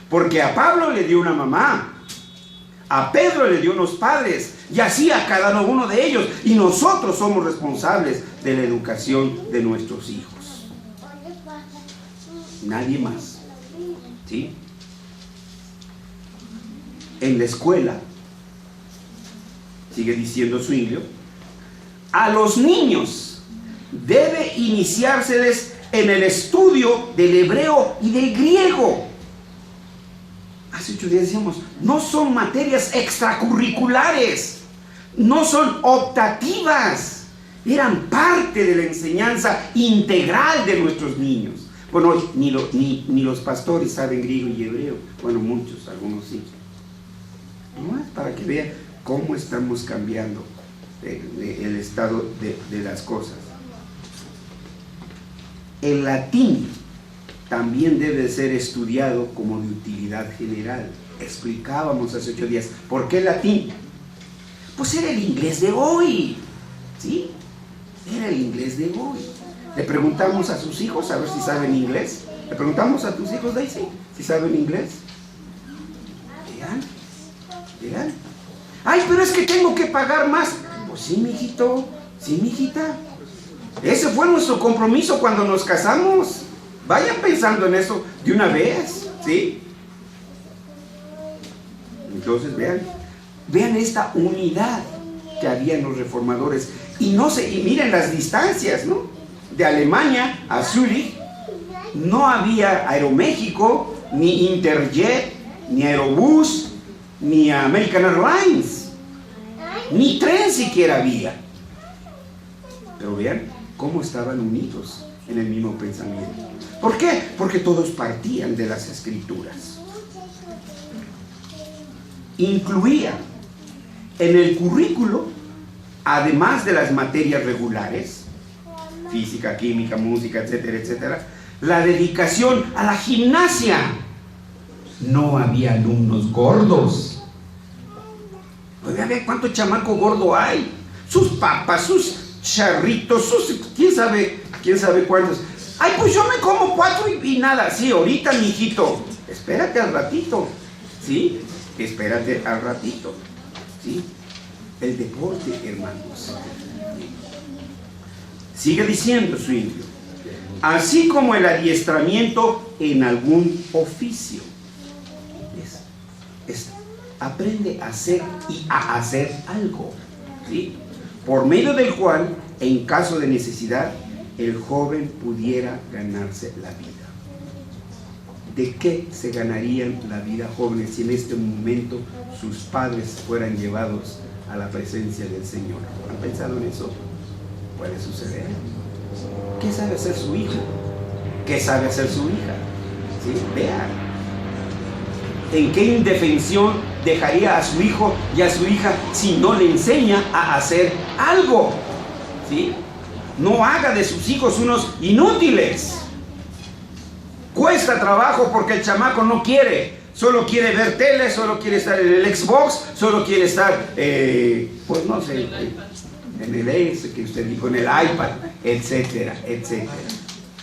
[SPEAKER 1] porque a Pablo le dio una mamá, a Pedro le dio unos padres, y así a cada uno de ellos, y nosotros somos responsables de la educación de nuestros hijos, nadie más, ¿sí? En la escuela, sigue diciendo Zwingli, a los niños debe iniciárseles en el estudio del hebreo y del griego. Hace 8 días decíamos, no son materias extracurriculares, no son optativas, eran parte de la enseñanza integral de nuestros niños. Bueno, ni los pastores saben griego y hebreo, bueno, muchos, algunos sí. No es para que vean cómo estamos cambiando el estado de las cosas. El latín también debe ser estudiado como de utilidad general. Explicábamos hace 8 días. ¿Por qué el latín? Pues era el inglés de hoy, ¿sí? Era el inglés de hoy. Le preguntamos a sus hijos a ver si saben inglés. Le preguntamos a tus hijos, Daisy, si saben inglés. Vean. Ay, pero es que tengo que pagar más. Pues sí, mijito, sí, mijita. Ese fue nuestro compromiso cuando nos casamos. Vayan pensando en eso de una vez, ¿sí? Entonces vean esta unidad que había en los reformadores. Y miren las distancias, ¿no? De Alemania a Zúrich no había Aeroméxico, ni Interjet, ni Aerobús, ni American Airlines, ni tren siquiera había. Pero vean cómo estaban unidos en el mismo pensamiento. ¿Por qué? Porque todos partían de las Escrituras. Incluía en el currículo, además de las materias regulares, física, química, música, etcétera, etcétera, la dedicación a la gimnasia. No había alumnos gordos. Pues a ver cuánto chamaco gordo hay. Sus papas, sus charritos, quién sabe cuántos. Ay, pues yo me como 4 y nada. Sí, ahorita, mijito. Espérate al ratito. ¿Sí? Espérate al ratito. ¿Sí? El deporte, hermanos. Sigue diciendo Zwingli. Así como el adiestramiento en algún oficio. Aprende a hacer y a hacer algo, ¿sí? Por medio del cual, en caso de necesidad, el joven pudiera ganarse la vida. ¿De qué se ganarían la vida jóvenes si en este momento sus padres fueran llevados a la presencia del Señor? ¿Han pensado en eso? Puede suceder. ¿Qué sabe hacer su hijo? ¿Qué sabe hacer su hija? ¿Sí? Vean. ¿En qué indefensión dejaría a su hijo y a su hija si no le enseña a hacer algo? ¿Sí? No haga de sus hijos unos inútiles. Cuesta trabajo porque el chamaco no quiere. Solo quiere ver tele, solo quiere estar en el Xbox, solo quiere estar, pues no sé, en el que usted dijo, en el iPad, etcétera, etcétera.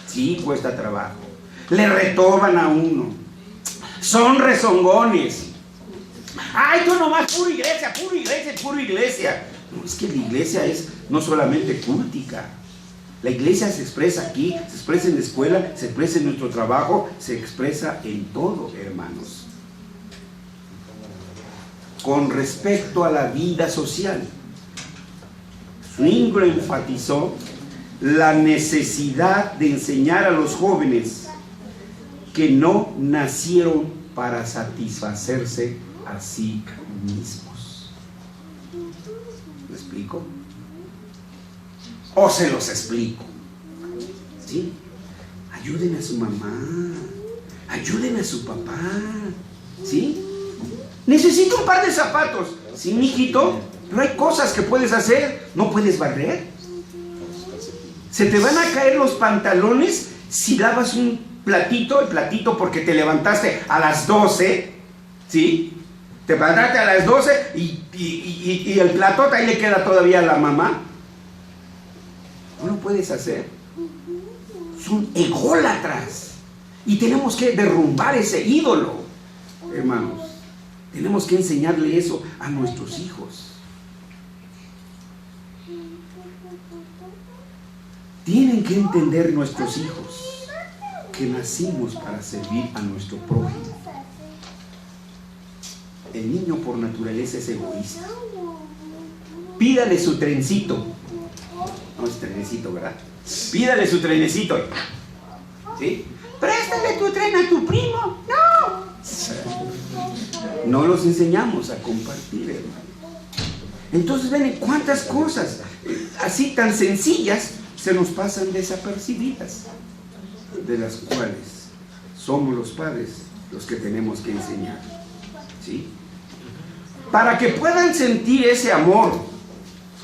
[SPEAKER 1] Sí, cuesta trabajo. Le retorban a uno. Son rezongones. Ay, tú nomás pura iglesia, pura iglesia, pura iglesia. No, es que la iglesia es no solamente cúltica. La iglesia se expresa aquí, se expresa en la escuela, se expresa en nuestro trabajo, se expresa en todo, hermanos. Con respecto a la vida social, Zwingli enfatizó la necesidad de enseñar a los jóvenes que no nacieron para satisfacerse a sí mismos. ¿Me explico? O se los explico. ¿Sí? Ayuden a su mamá, ayuden a su papá. ¿Sí? Necesito un par de zapatos. Sí, mijito, pero hay cosas que puedes hacer. ¿No puedes barrer? Se te van a caer los pantalones si lavas un platito, el platito porque te levantaste a las 12, ¿sí? Te levantaste a las 12 y el platote ahí le queda todavía a la mamá. No lo puedes hacer. Son ególatras. Y tenemos que derrumbar ese ídolo, hermanos. Tenemos que enseñarle eso a nuestros hijos. Tienen que entender nuestros hijos que nacimos para servir a nuestro prójimo. El niño por naturaleza es egoísta. Pídale su trencito. No es trenecito, ¿verdad? Pídale su trenecito. ¿Sí? Préstale tu tren a tu primo. No. No los enseñamos a compartir, hermano. Entonces ven cuántas cosas así tan sencillas se nos pasan desapercibidas, de las cuales somos los padres los que tenemos que enseñar. ¿Sí? Para que puedan sentir ese amor,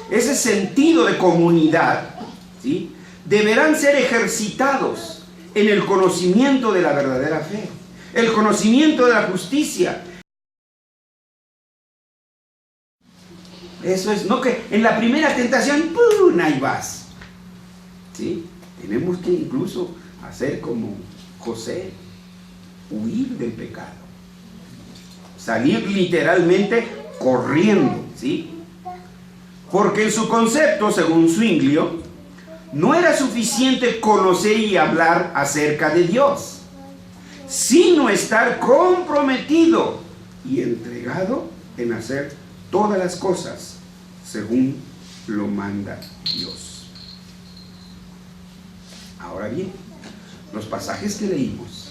[SPEAKER 1] ese sentido de comunidad, ¿sí? Deberán ser ejercitados en el conocimiento de la verdadera fe, el conocimiento de la justicia. Eso es, no que en la primera tentación, ¡pum!, ahí vas. ¿Sí? Tenemos que incluso hacer como José, huir del pecado, salir literalmente corriendo, ¿sí? Porque en su concepto, según Zwingli, no era suficiente conocer y hablar acerca de Dios, sino estar comprometido y entregado en hacer todas las cosas según lo manda Dios. Ahora bien, los pasajes que leímos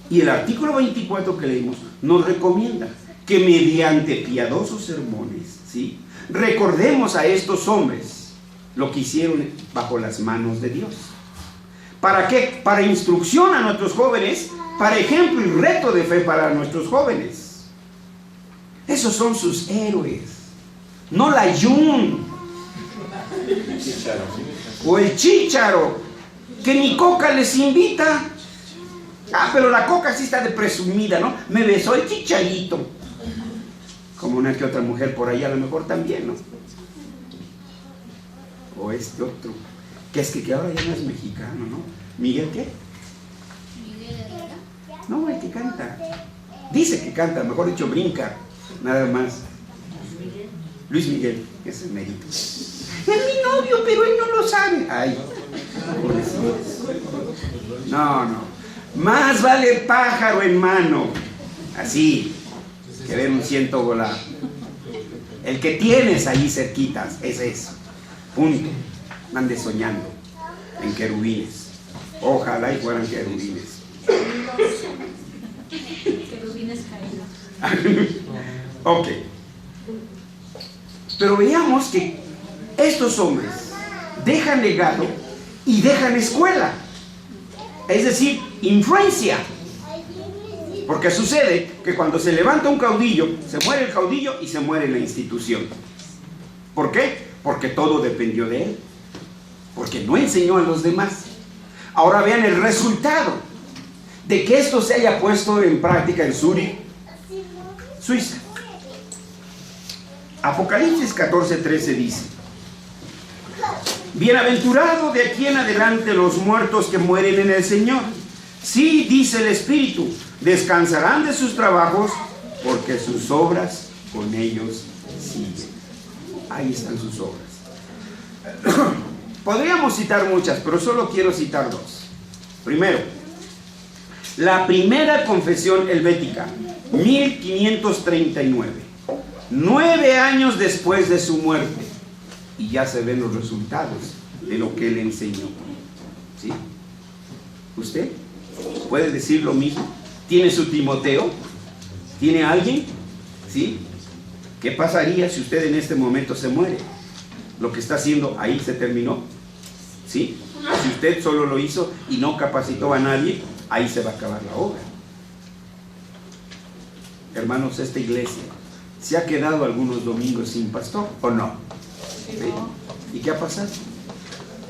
[SPEAKER 1] y el artículo 24 que leímos nos recomienda que mediante piadosos sermones, ¿sí?, recordemos a estos hombres lo que hicieron bajo las manos de Dios. ¿Para qué? Para instrucción a nuestros jóvenes, para ejemplo y reto de fe para nuestros jóvenes. Esos son sus héroes, no la Yun o el Chícharo, que ni Coca les invita. Ah, pero la Coca sí está de presumida, ¿no? Me besó el Chicharito. Como una que otra mujer por ahí a lo mejor también, ¿no? O este otro, que es que ahora ya no es mexicano, ¿no? ¿Miguel qué?
[SPEAKER 5] Miguel Herrera.
[SPEAKER 1] No, el que canta. Dice que canta, mejor dicho, brinca. Nada más. Luis Miguel, es el mérito. Es mi novio, pero él no lo sabe. Ay, no. Más vale pájaro en mano, así, que ver un ciento volar. El que tienes ahí cerquitas, es eso. Punto. Ande soñando en querubines. Ojalá y fueran querubines.
[SPEAKER 5] Querubines caídos.
[SPEAKER 1] Ok. Pero veamos que estos hombres dejan legado y dejan escuela. Es decir, influencia. Porque sucede que cuando se levanta un caudillo, se muere el caudillo y se muere la institución. ¿Por qué? Porque todo dependió de él. Porque no enseñó a los demás. Ahora vean el resultado de que esto se haya puesto en práctica en Zúrich, Suiza. Apocalipsis 14:13 dice: Bienaventurado de aquí en adelante los muertos que mueren en el Señor. Sí, dice el Espíritu, descansarán de sus trabajos, porque sus obras con ellos siguen. Ahí están sus obras. Podríamos citar muchas, pero solo quiero citar dos. Primero, la primera confesión helvética, 1539, 9 años después de su muerte, y ya se ven los resultados de lo que él enseñó. ¿Sí? ¿Usted puede decir lo mismo? ¿Tiene su Timoteo? ¿Tiene alguien? ¿Sí? ¿Qué pasaría si usted en este momento se muere? Lo que está haciendo ahí se terminó. ¿Sí? Si usted solo lo hizo y no capacitó a nadie, ahí se va a acabar la obra. Hermanos, esta iglesia se ha quedado algunos domingos sin pastor, ¿o no? ¿Sí? ¿Y qué ha pasado?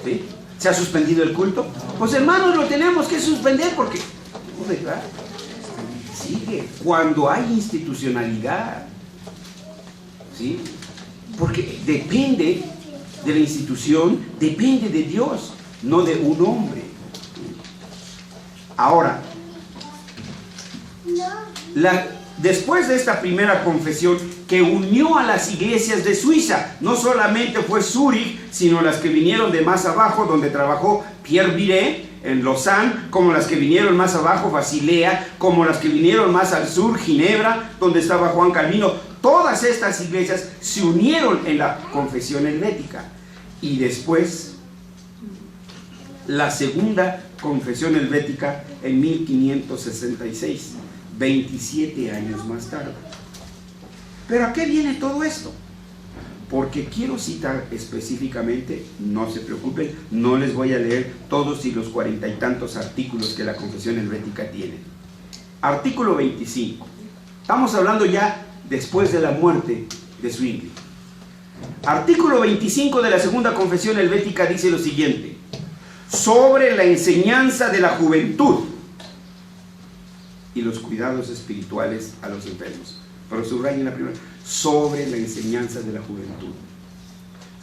[SPEAKER 1] ¿Sí? ¿Se ha suspendido el culto? Pues hermanos, lo tenemos que suspender porque, ¿verdad? Sigue cuando hay institucionalidad. ¿Sí? Porque depende de la institución, depende de Dios, no de un hombre. Ahora, después de esta primera confesión que unió a las iglesias de Suiza, no solamente fue Zúrich, sino las que vinieron de más abajo, donde trabajó Pierre Viret en Lausanne, como las que vinieron más abajo, Basilea, como las que vinieron más al sur, Ginebra, donde estaba Juan Calvino. Todas estas iglesias se unieron en la confesión helvética. Y después, la segunda confesión helvética en 1566, 27 años más tarde. ¿Pero a qué viene todo esto? Porque quiero citar específicamente, no se preocupen, no les voy a leer todos y los 40 y tantos artículos que la confesión helvética tiene. Artículo 25. Estamos hablando ya después de la muerte de Zwingli. Artículo 25 de la segunda confesión helvética dice lo siguiente: sobre la enseñanza de la juventud y los cuidados espirituales a los enfermos. Pero subrayen la primera: sobre la enseñanza de la juventud.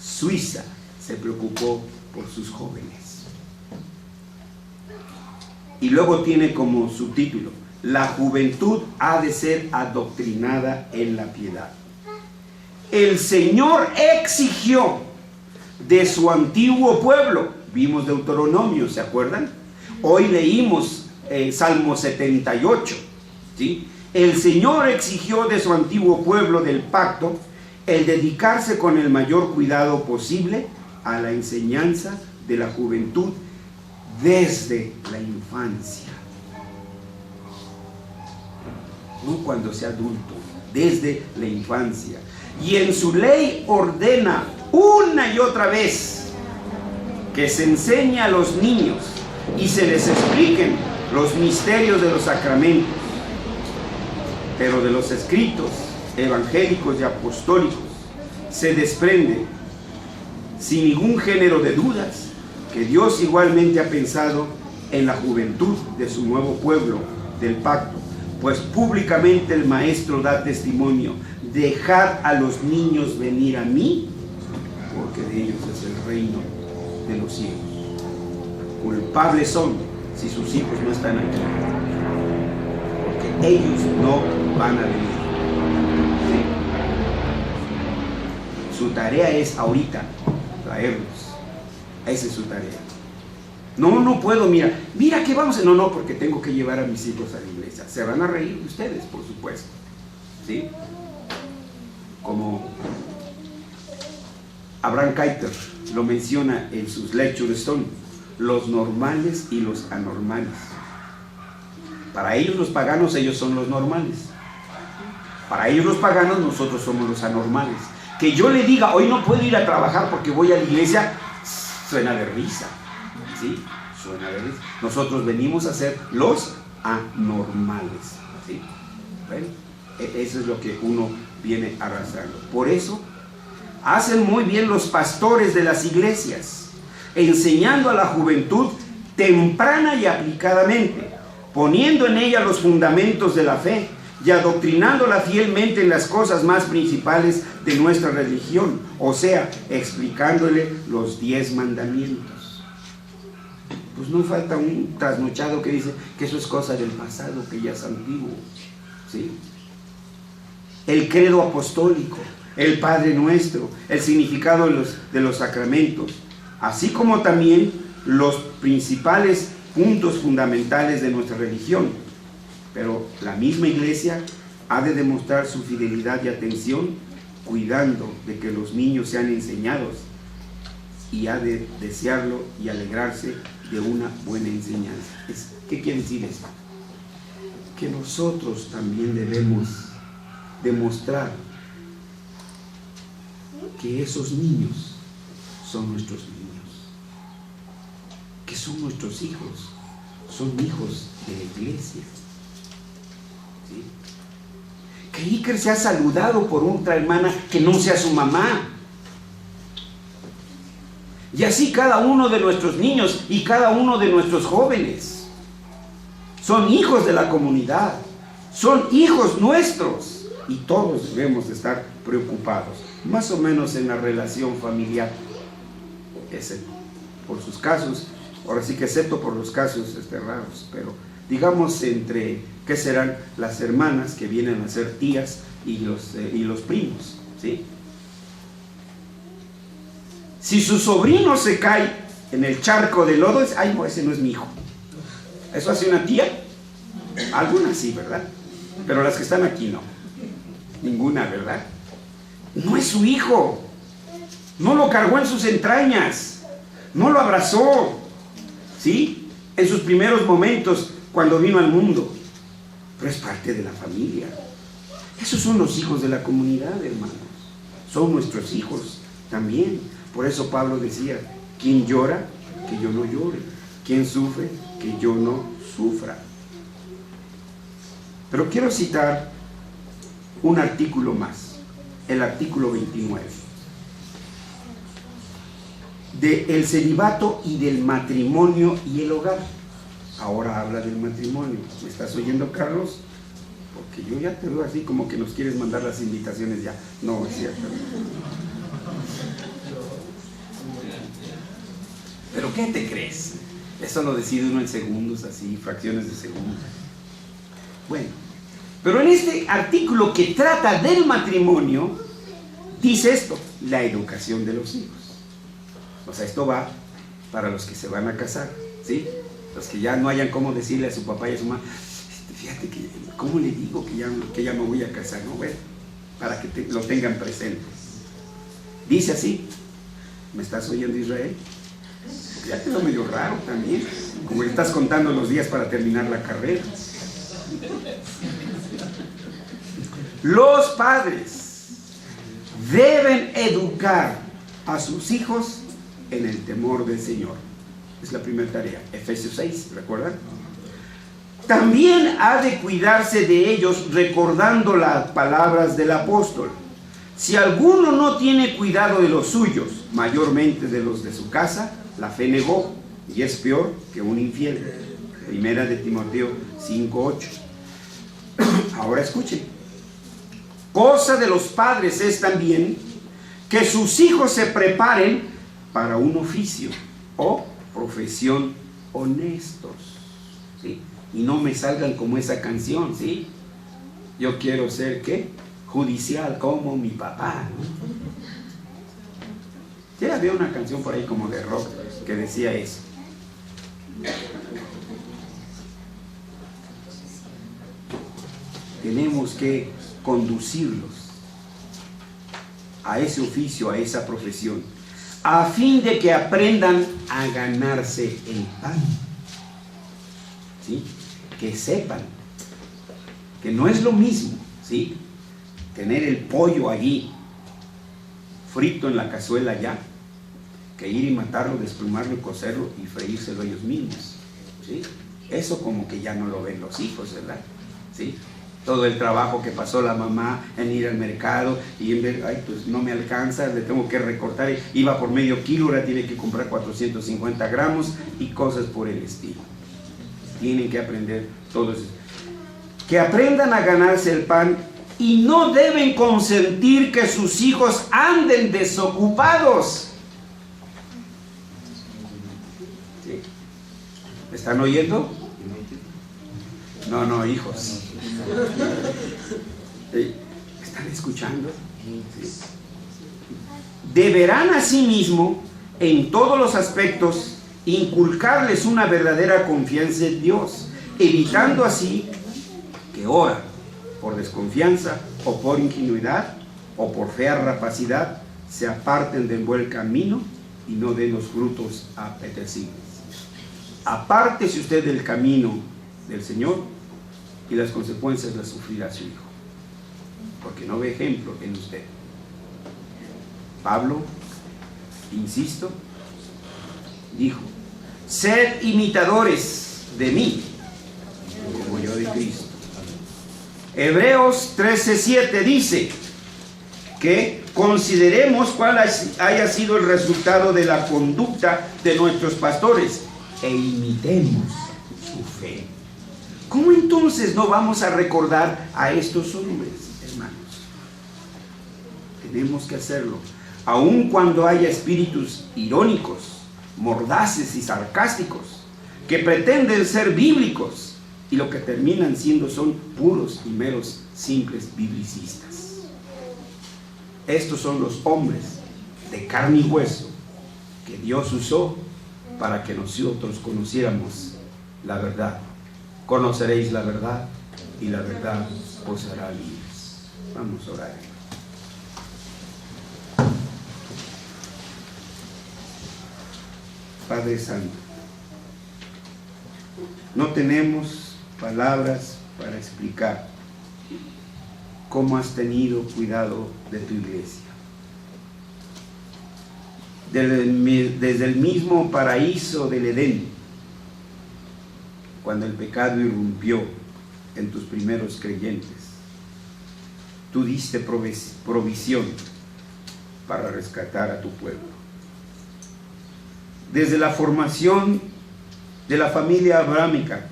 [SPEAKER 1] Suiza se preocupó por sus jóvenes. Y luego tiene como subtítulo: la juventud ha de ser adoctrinada en la piedad. El Señor exigió de su antiguo pueblo, vimos Deuteronomio, ¿se acuerdan? Hoy leímos Salmo 78, ¿sí? El Señor exigió de su antiguo pueblo del pacto el dedicarse con el mayor cuidado posible a la enseñanza de la juventud desde la infancia. No cuando sea adulto, desde la infancia. Y en su ley ordena una y otra vez que se enseñe a los niños y se les expliquen los misterios de los sacramentos. Pero de los escritos evangélicos y apostólicos se desprende, sin ningún género de dudas, que Dios igualmente ha pensado en la juventud de su nuevo pueblo del pacto, pues públicamente el Maestro da testimonio: dejad a los niños venir a mí, porque de ellos es el reino de los cielos. Culpables son si sus hijos no están aquí, porque ellos no van a venir. ¿Sí? Su tarea es ahorita traerlos. Esa es su tarea. No puedo, mira que vamos, no, porque tengo que llevar a mis hijos a la iglesia. Se van a reír de ustedes, por supuesto. ¿Sí? Como Abraham Kuyper lo menciona en sus Lecture Stone: los normales y los anormales. Para ellos los paganos, ellos son los normales. Para ellos los paganos, nosotros somos los anormales. Que yo le diga, hoy no puedo ir a trabajar porque voy a la iglesia, suena de risa. ¿Sí? Suena de risa. Nosotros venimos a ser los anormales. ¿Sí? ¿Ven? Eso es lo que uno viene arrastrando. Por eso hacen muy bien los pastores de las iglesias, enseñando a la juventud temprana y aplicadamente, poniendo en ella los fundamentos de la fe y adoctrinándola fielmente en las cosas más principales de nuestra religión, O sea, explicándole los 10 mandamientos. Pues no falta un trasnochado que dice que eso es cosa del pasado, que ya es antiguo. ¿Sí? El credo apostólico, el Padre Nuestro, el significado de los sacramentos, así como también los principales puntos fundamentales de nuestra religión. Pero la misma Iglesia ha de demostrar su fidelidad y atención, cuidando de que los niños sean enseñados, y ha de desearlo y alegrarse de una buena enseñanza. ¿Qué quiere decir esto? Que nosotros también debemos demostrar que esos niños son nuestros niños, que son nuestros hijos, son hijos de la Iglesia. ¿Sí? Que Iker sea saludado por otra hermana que no sea su mamá. Y así cada uno de nuestros niños y cada uno de nuestros jóvenes son hijos de la comunidad, son hijos nuestros, y todos debemos de estar preocupados, más o menos en la relación familiar, excepto por sus casos, ahora sí que excepto por los casos raros, pero digamos entre, ¿qué serán? Las hermanas que vienen a ser tías y los primos, ¿sí? Si su sobrino se cae en el charco de lodo, ay, no, ese no es mi hijo. ¿Eso hace una tía? Algunas sí, ¿verdad? Pero las que están aquí no. Ninguna, ¿verdad? No es su hijo. No lo cargó en sus entrañas. No lo abrazó. ¿Sí? En sus primeros momentos, cuando vino al mundo. Pero es parte de la familia. Esos son los hijos de la comunidad, hermanos. Son nuestros hijos también. Por eso Pablo decía, quien llora, que yo no llore. Quien sufre, que yo no sufra. Pero quiero citar un artículo más, el artículo 29, de el celibato y del matrimonio y el hogar. Ahora habla del matrimonio. ¿Me estás oyendo, Carlos? Porque yo ya te veo así como que nos quieres mandar las invitaciones ya. No, es cierto. ¿Pero qué te crees? Eso lo decide uno en segundos, así, fracciones de segundos. Bueno, pero en este artículo que trata del matrimonio, dice esto, la educación de los hijos. O sea, esto va para los que se van a casar, ¿sí? Los que ya no hayan cómo decirle a su papá y a su mamá, fíjate que, ¿cómo le digo que ya me voy a casar? No, bueno, para que lo tengan presente. Dice así, ¿me estás oyendo, Israel? Ya quedó medio raro también, como que estás contando los días para terminar la carrera. Los padres deben educar a sus hijos en el temor del Señor. Es la primera tarea. Efesios 6, ¿recuerdan? También ha de cuidarse de ellos recordando las palabras del apóstol. Si alguno no tiene cuidado de los suyos, mayormente de los de su casa, la fe negó y es peor que un infiel. Primera de Timoteo 5:8. Ahora escuchen. Cosa de los padres es también que sus hijos se preparen para un oficio o profesión honestos, ¿sí? Y no me salgan como esa canción, ¿sí? Yo quiero ser, ¿qué? Judicial como mi papá, ¿no? Ya había una canción por ahí como de rock que decía eso. Tenemos que conducirlos a ese oficio, a esa profesión, a fin de que aprendan a ganarse el pan, ¿sí? Que sepan que no es lo mismo, ¿sí? Tener el pollo allí frito en la cazuela ya, que ir y matarlo, desplumarlo, cocerlo y freírselo ellos mismos, ¿sí? Eso como que ya no lo ven los hijos, ¿verdad? ¿Sí? Todo el trabajo que pasó la mamá en ir al mercado y en ver, ay, pues no me alcanza, le tengo que recortar, iba por medio kilo, ahora tiene que comprar 450 gramos y cosas por el estilo. Tienen que aprender todo eso. Que aprendan a ganarse el pan y no deben consentir que sus hijos anden desocupados. ¿Sí? ¿Me están oyendo? No, hijos. ¿Sí? ¿Están escuchando? ¿Sí? Deberán asimismo, en todos los aspectos, inculcarles una verdadera confianza en Dios, evitando así que ora por desconfianza o por ingenuidad o por fea rapacidad se aparten del buen camino y no den los frutos apetecibles. Apártese usted del camino del Señor y las consecuencias las sufrirá su hijo, porque no ve ejemplo en usted. Pablo, insisto, dijo: sed imitadores de mí, como yo de Cristo. Hebreos 13:7 dice que consideremos cuál haya sido el resultado de la conducta de nuestros pastores e imitemos su fe. ¿Cómo entonces no vamos a recordar a estos hombres, hermanos? Tenemos que hacerlo, aun cuando haya espíritus irónicos, mordaces y sarcásticos, que pretenden ser bíblicos y lo que terminan siendo son puros y meros simples biblicistas. Estos son los hombres de carne y hueso que Dios usó para que nosotros conociéramos la verdad. Conoceréis la verdad y la verdad os hará libres. Vamos a orar. Padre Santo, no tenemos palabras para explicar cómo has tenido cuidado de tu iglesia. Desde el mismo paraíso del Edén, cuando el pecado irrumpió en tus primeros creyentes, tú diste provisión para rescatar a tu pueblo. Desde la formación de la familia abrámica,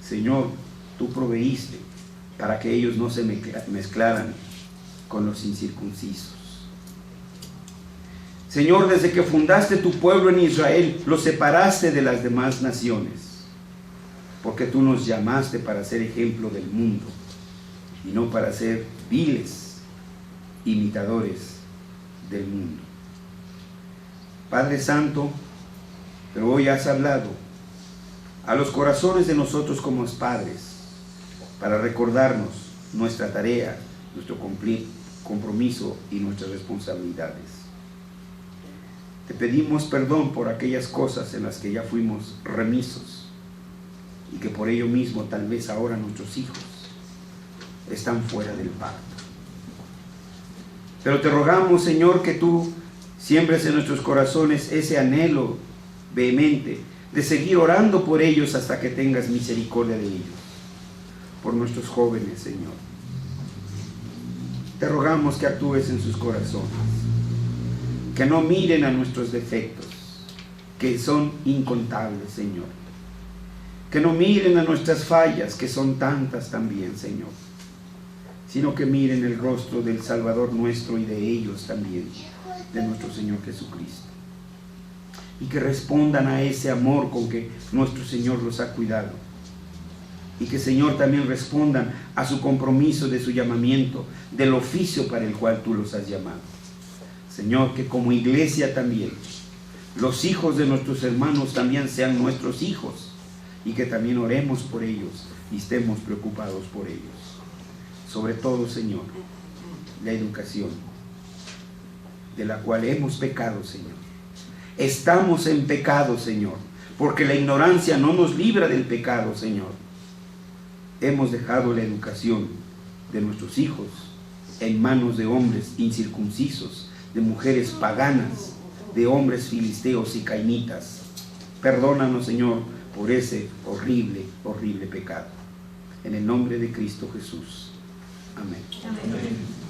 [SPEAKER 1] Señor, tú proveíste para que ellos no se mezclaran con los incircuncisos. Señor, desde que fundaste tu pueblo en Israel, lo separaste de las demás naciones, porque tú nos llamaste para ser ejemplo del mundo y no para ser viles imitadores del mundo. Padre Santo, pero hoy has hablado a los corazones de nosotros como padres para recordarnos nuestra tarea, nuestro compromiso y nuestras responsabilidades. Te pedimos perdón por aquellas cosas en las que ya fuimos remisos y que por ello mismo tal vez ahora nuestros hijos están fuera del pacto. Pero te rogamos, Señor, que tú siembres en nuestros corazones ese anhelo vehemente de seguir orando por ellos hasta que tengas misericordia de ellos, por nuestros jóvenes, Señor. Te rogamos que actúes en sus corazones, que no miren a nuestros defectos, que son incontables, Señor, que no miren a nuestras fallas, que son tantas también, Señor, sino que miren el rostro del Salvador nuestro y de ellos también, de nuestro Señor Jesucristo, y que respondan a ese amor con que nuestro Señor los ha cuidado, y que, Señor, también respondan a su compromiso de su llamamiento, del oficio para el cual tú los has llamado. Señor, que como iglesia también los hijos de nuestros hermanos también sean nuestros hijos, y que también oremos por ellos y estemos preocupados por ellos. Sobre todo, Señor, la educación, de la cual hemos pecado, Señor. Estamos en pecado, Señor, porque la ignorancia no nos libra del pecado, Señor. Hemos dejado la educación de nuestros hijos en manos de hombres incircuncisos, de mujeres paganas, de hombres filisteos y cainitas. Perdónanos, Señor, por ese horrible, horrible pecado. En el nombre de Cristo Jesús. Amén.
[SPEAKER 2] Amén.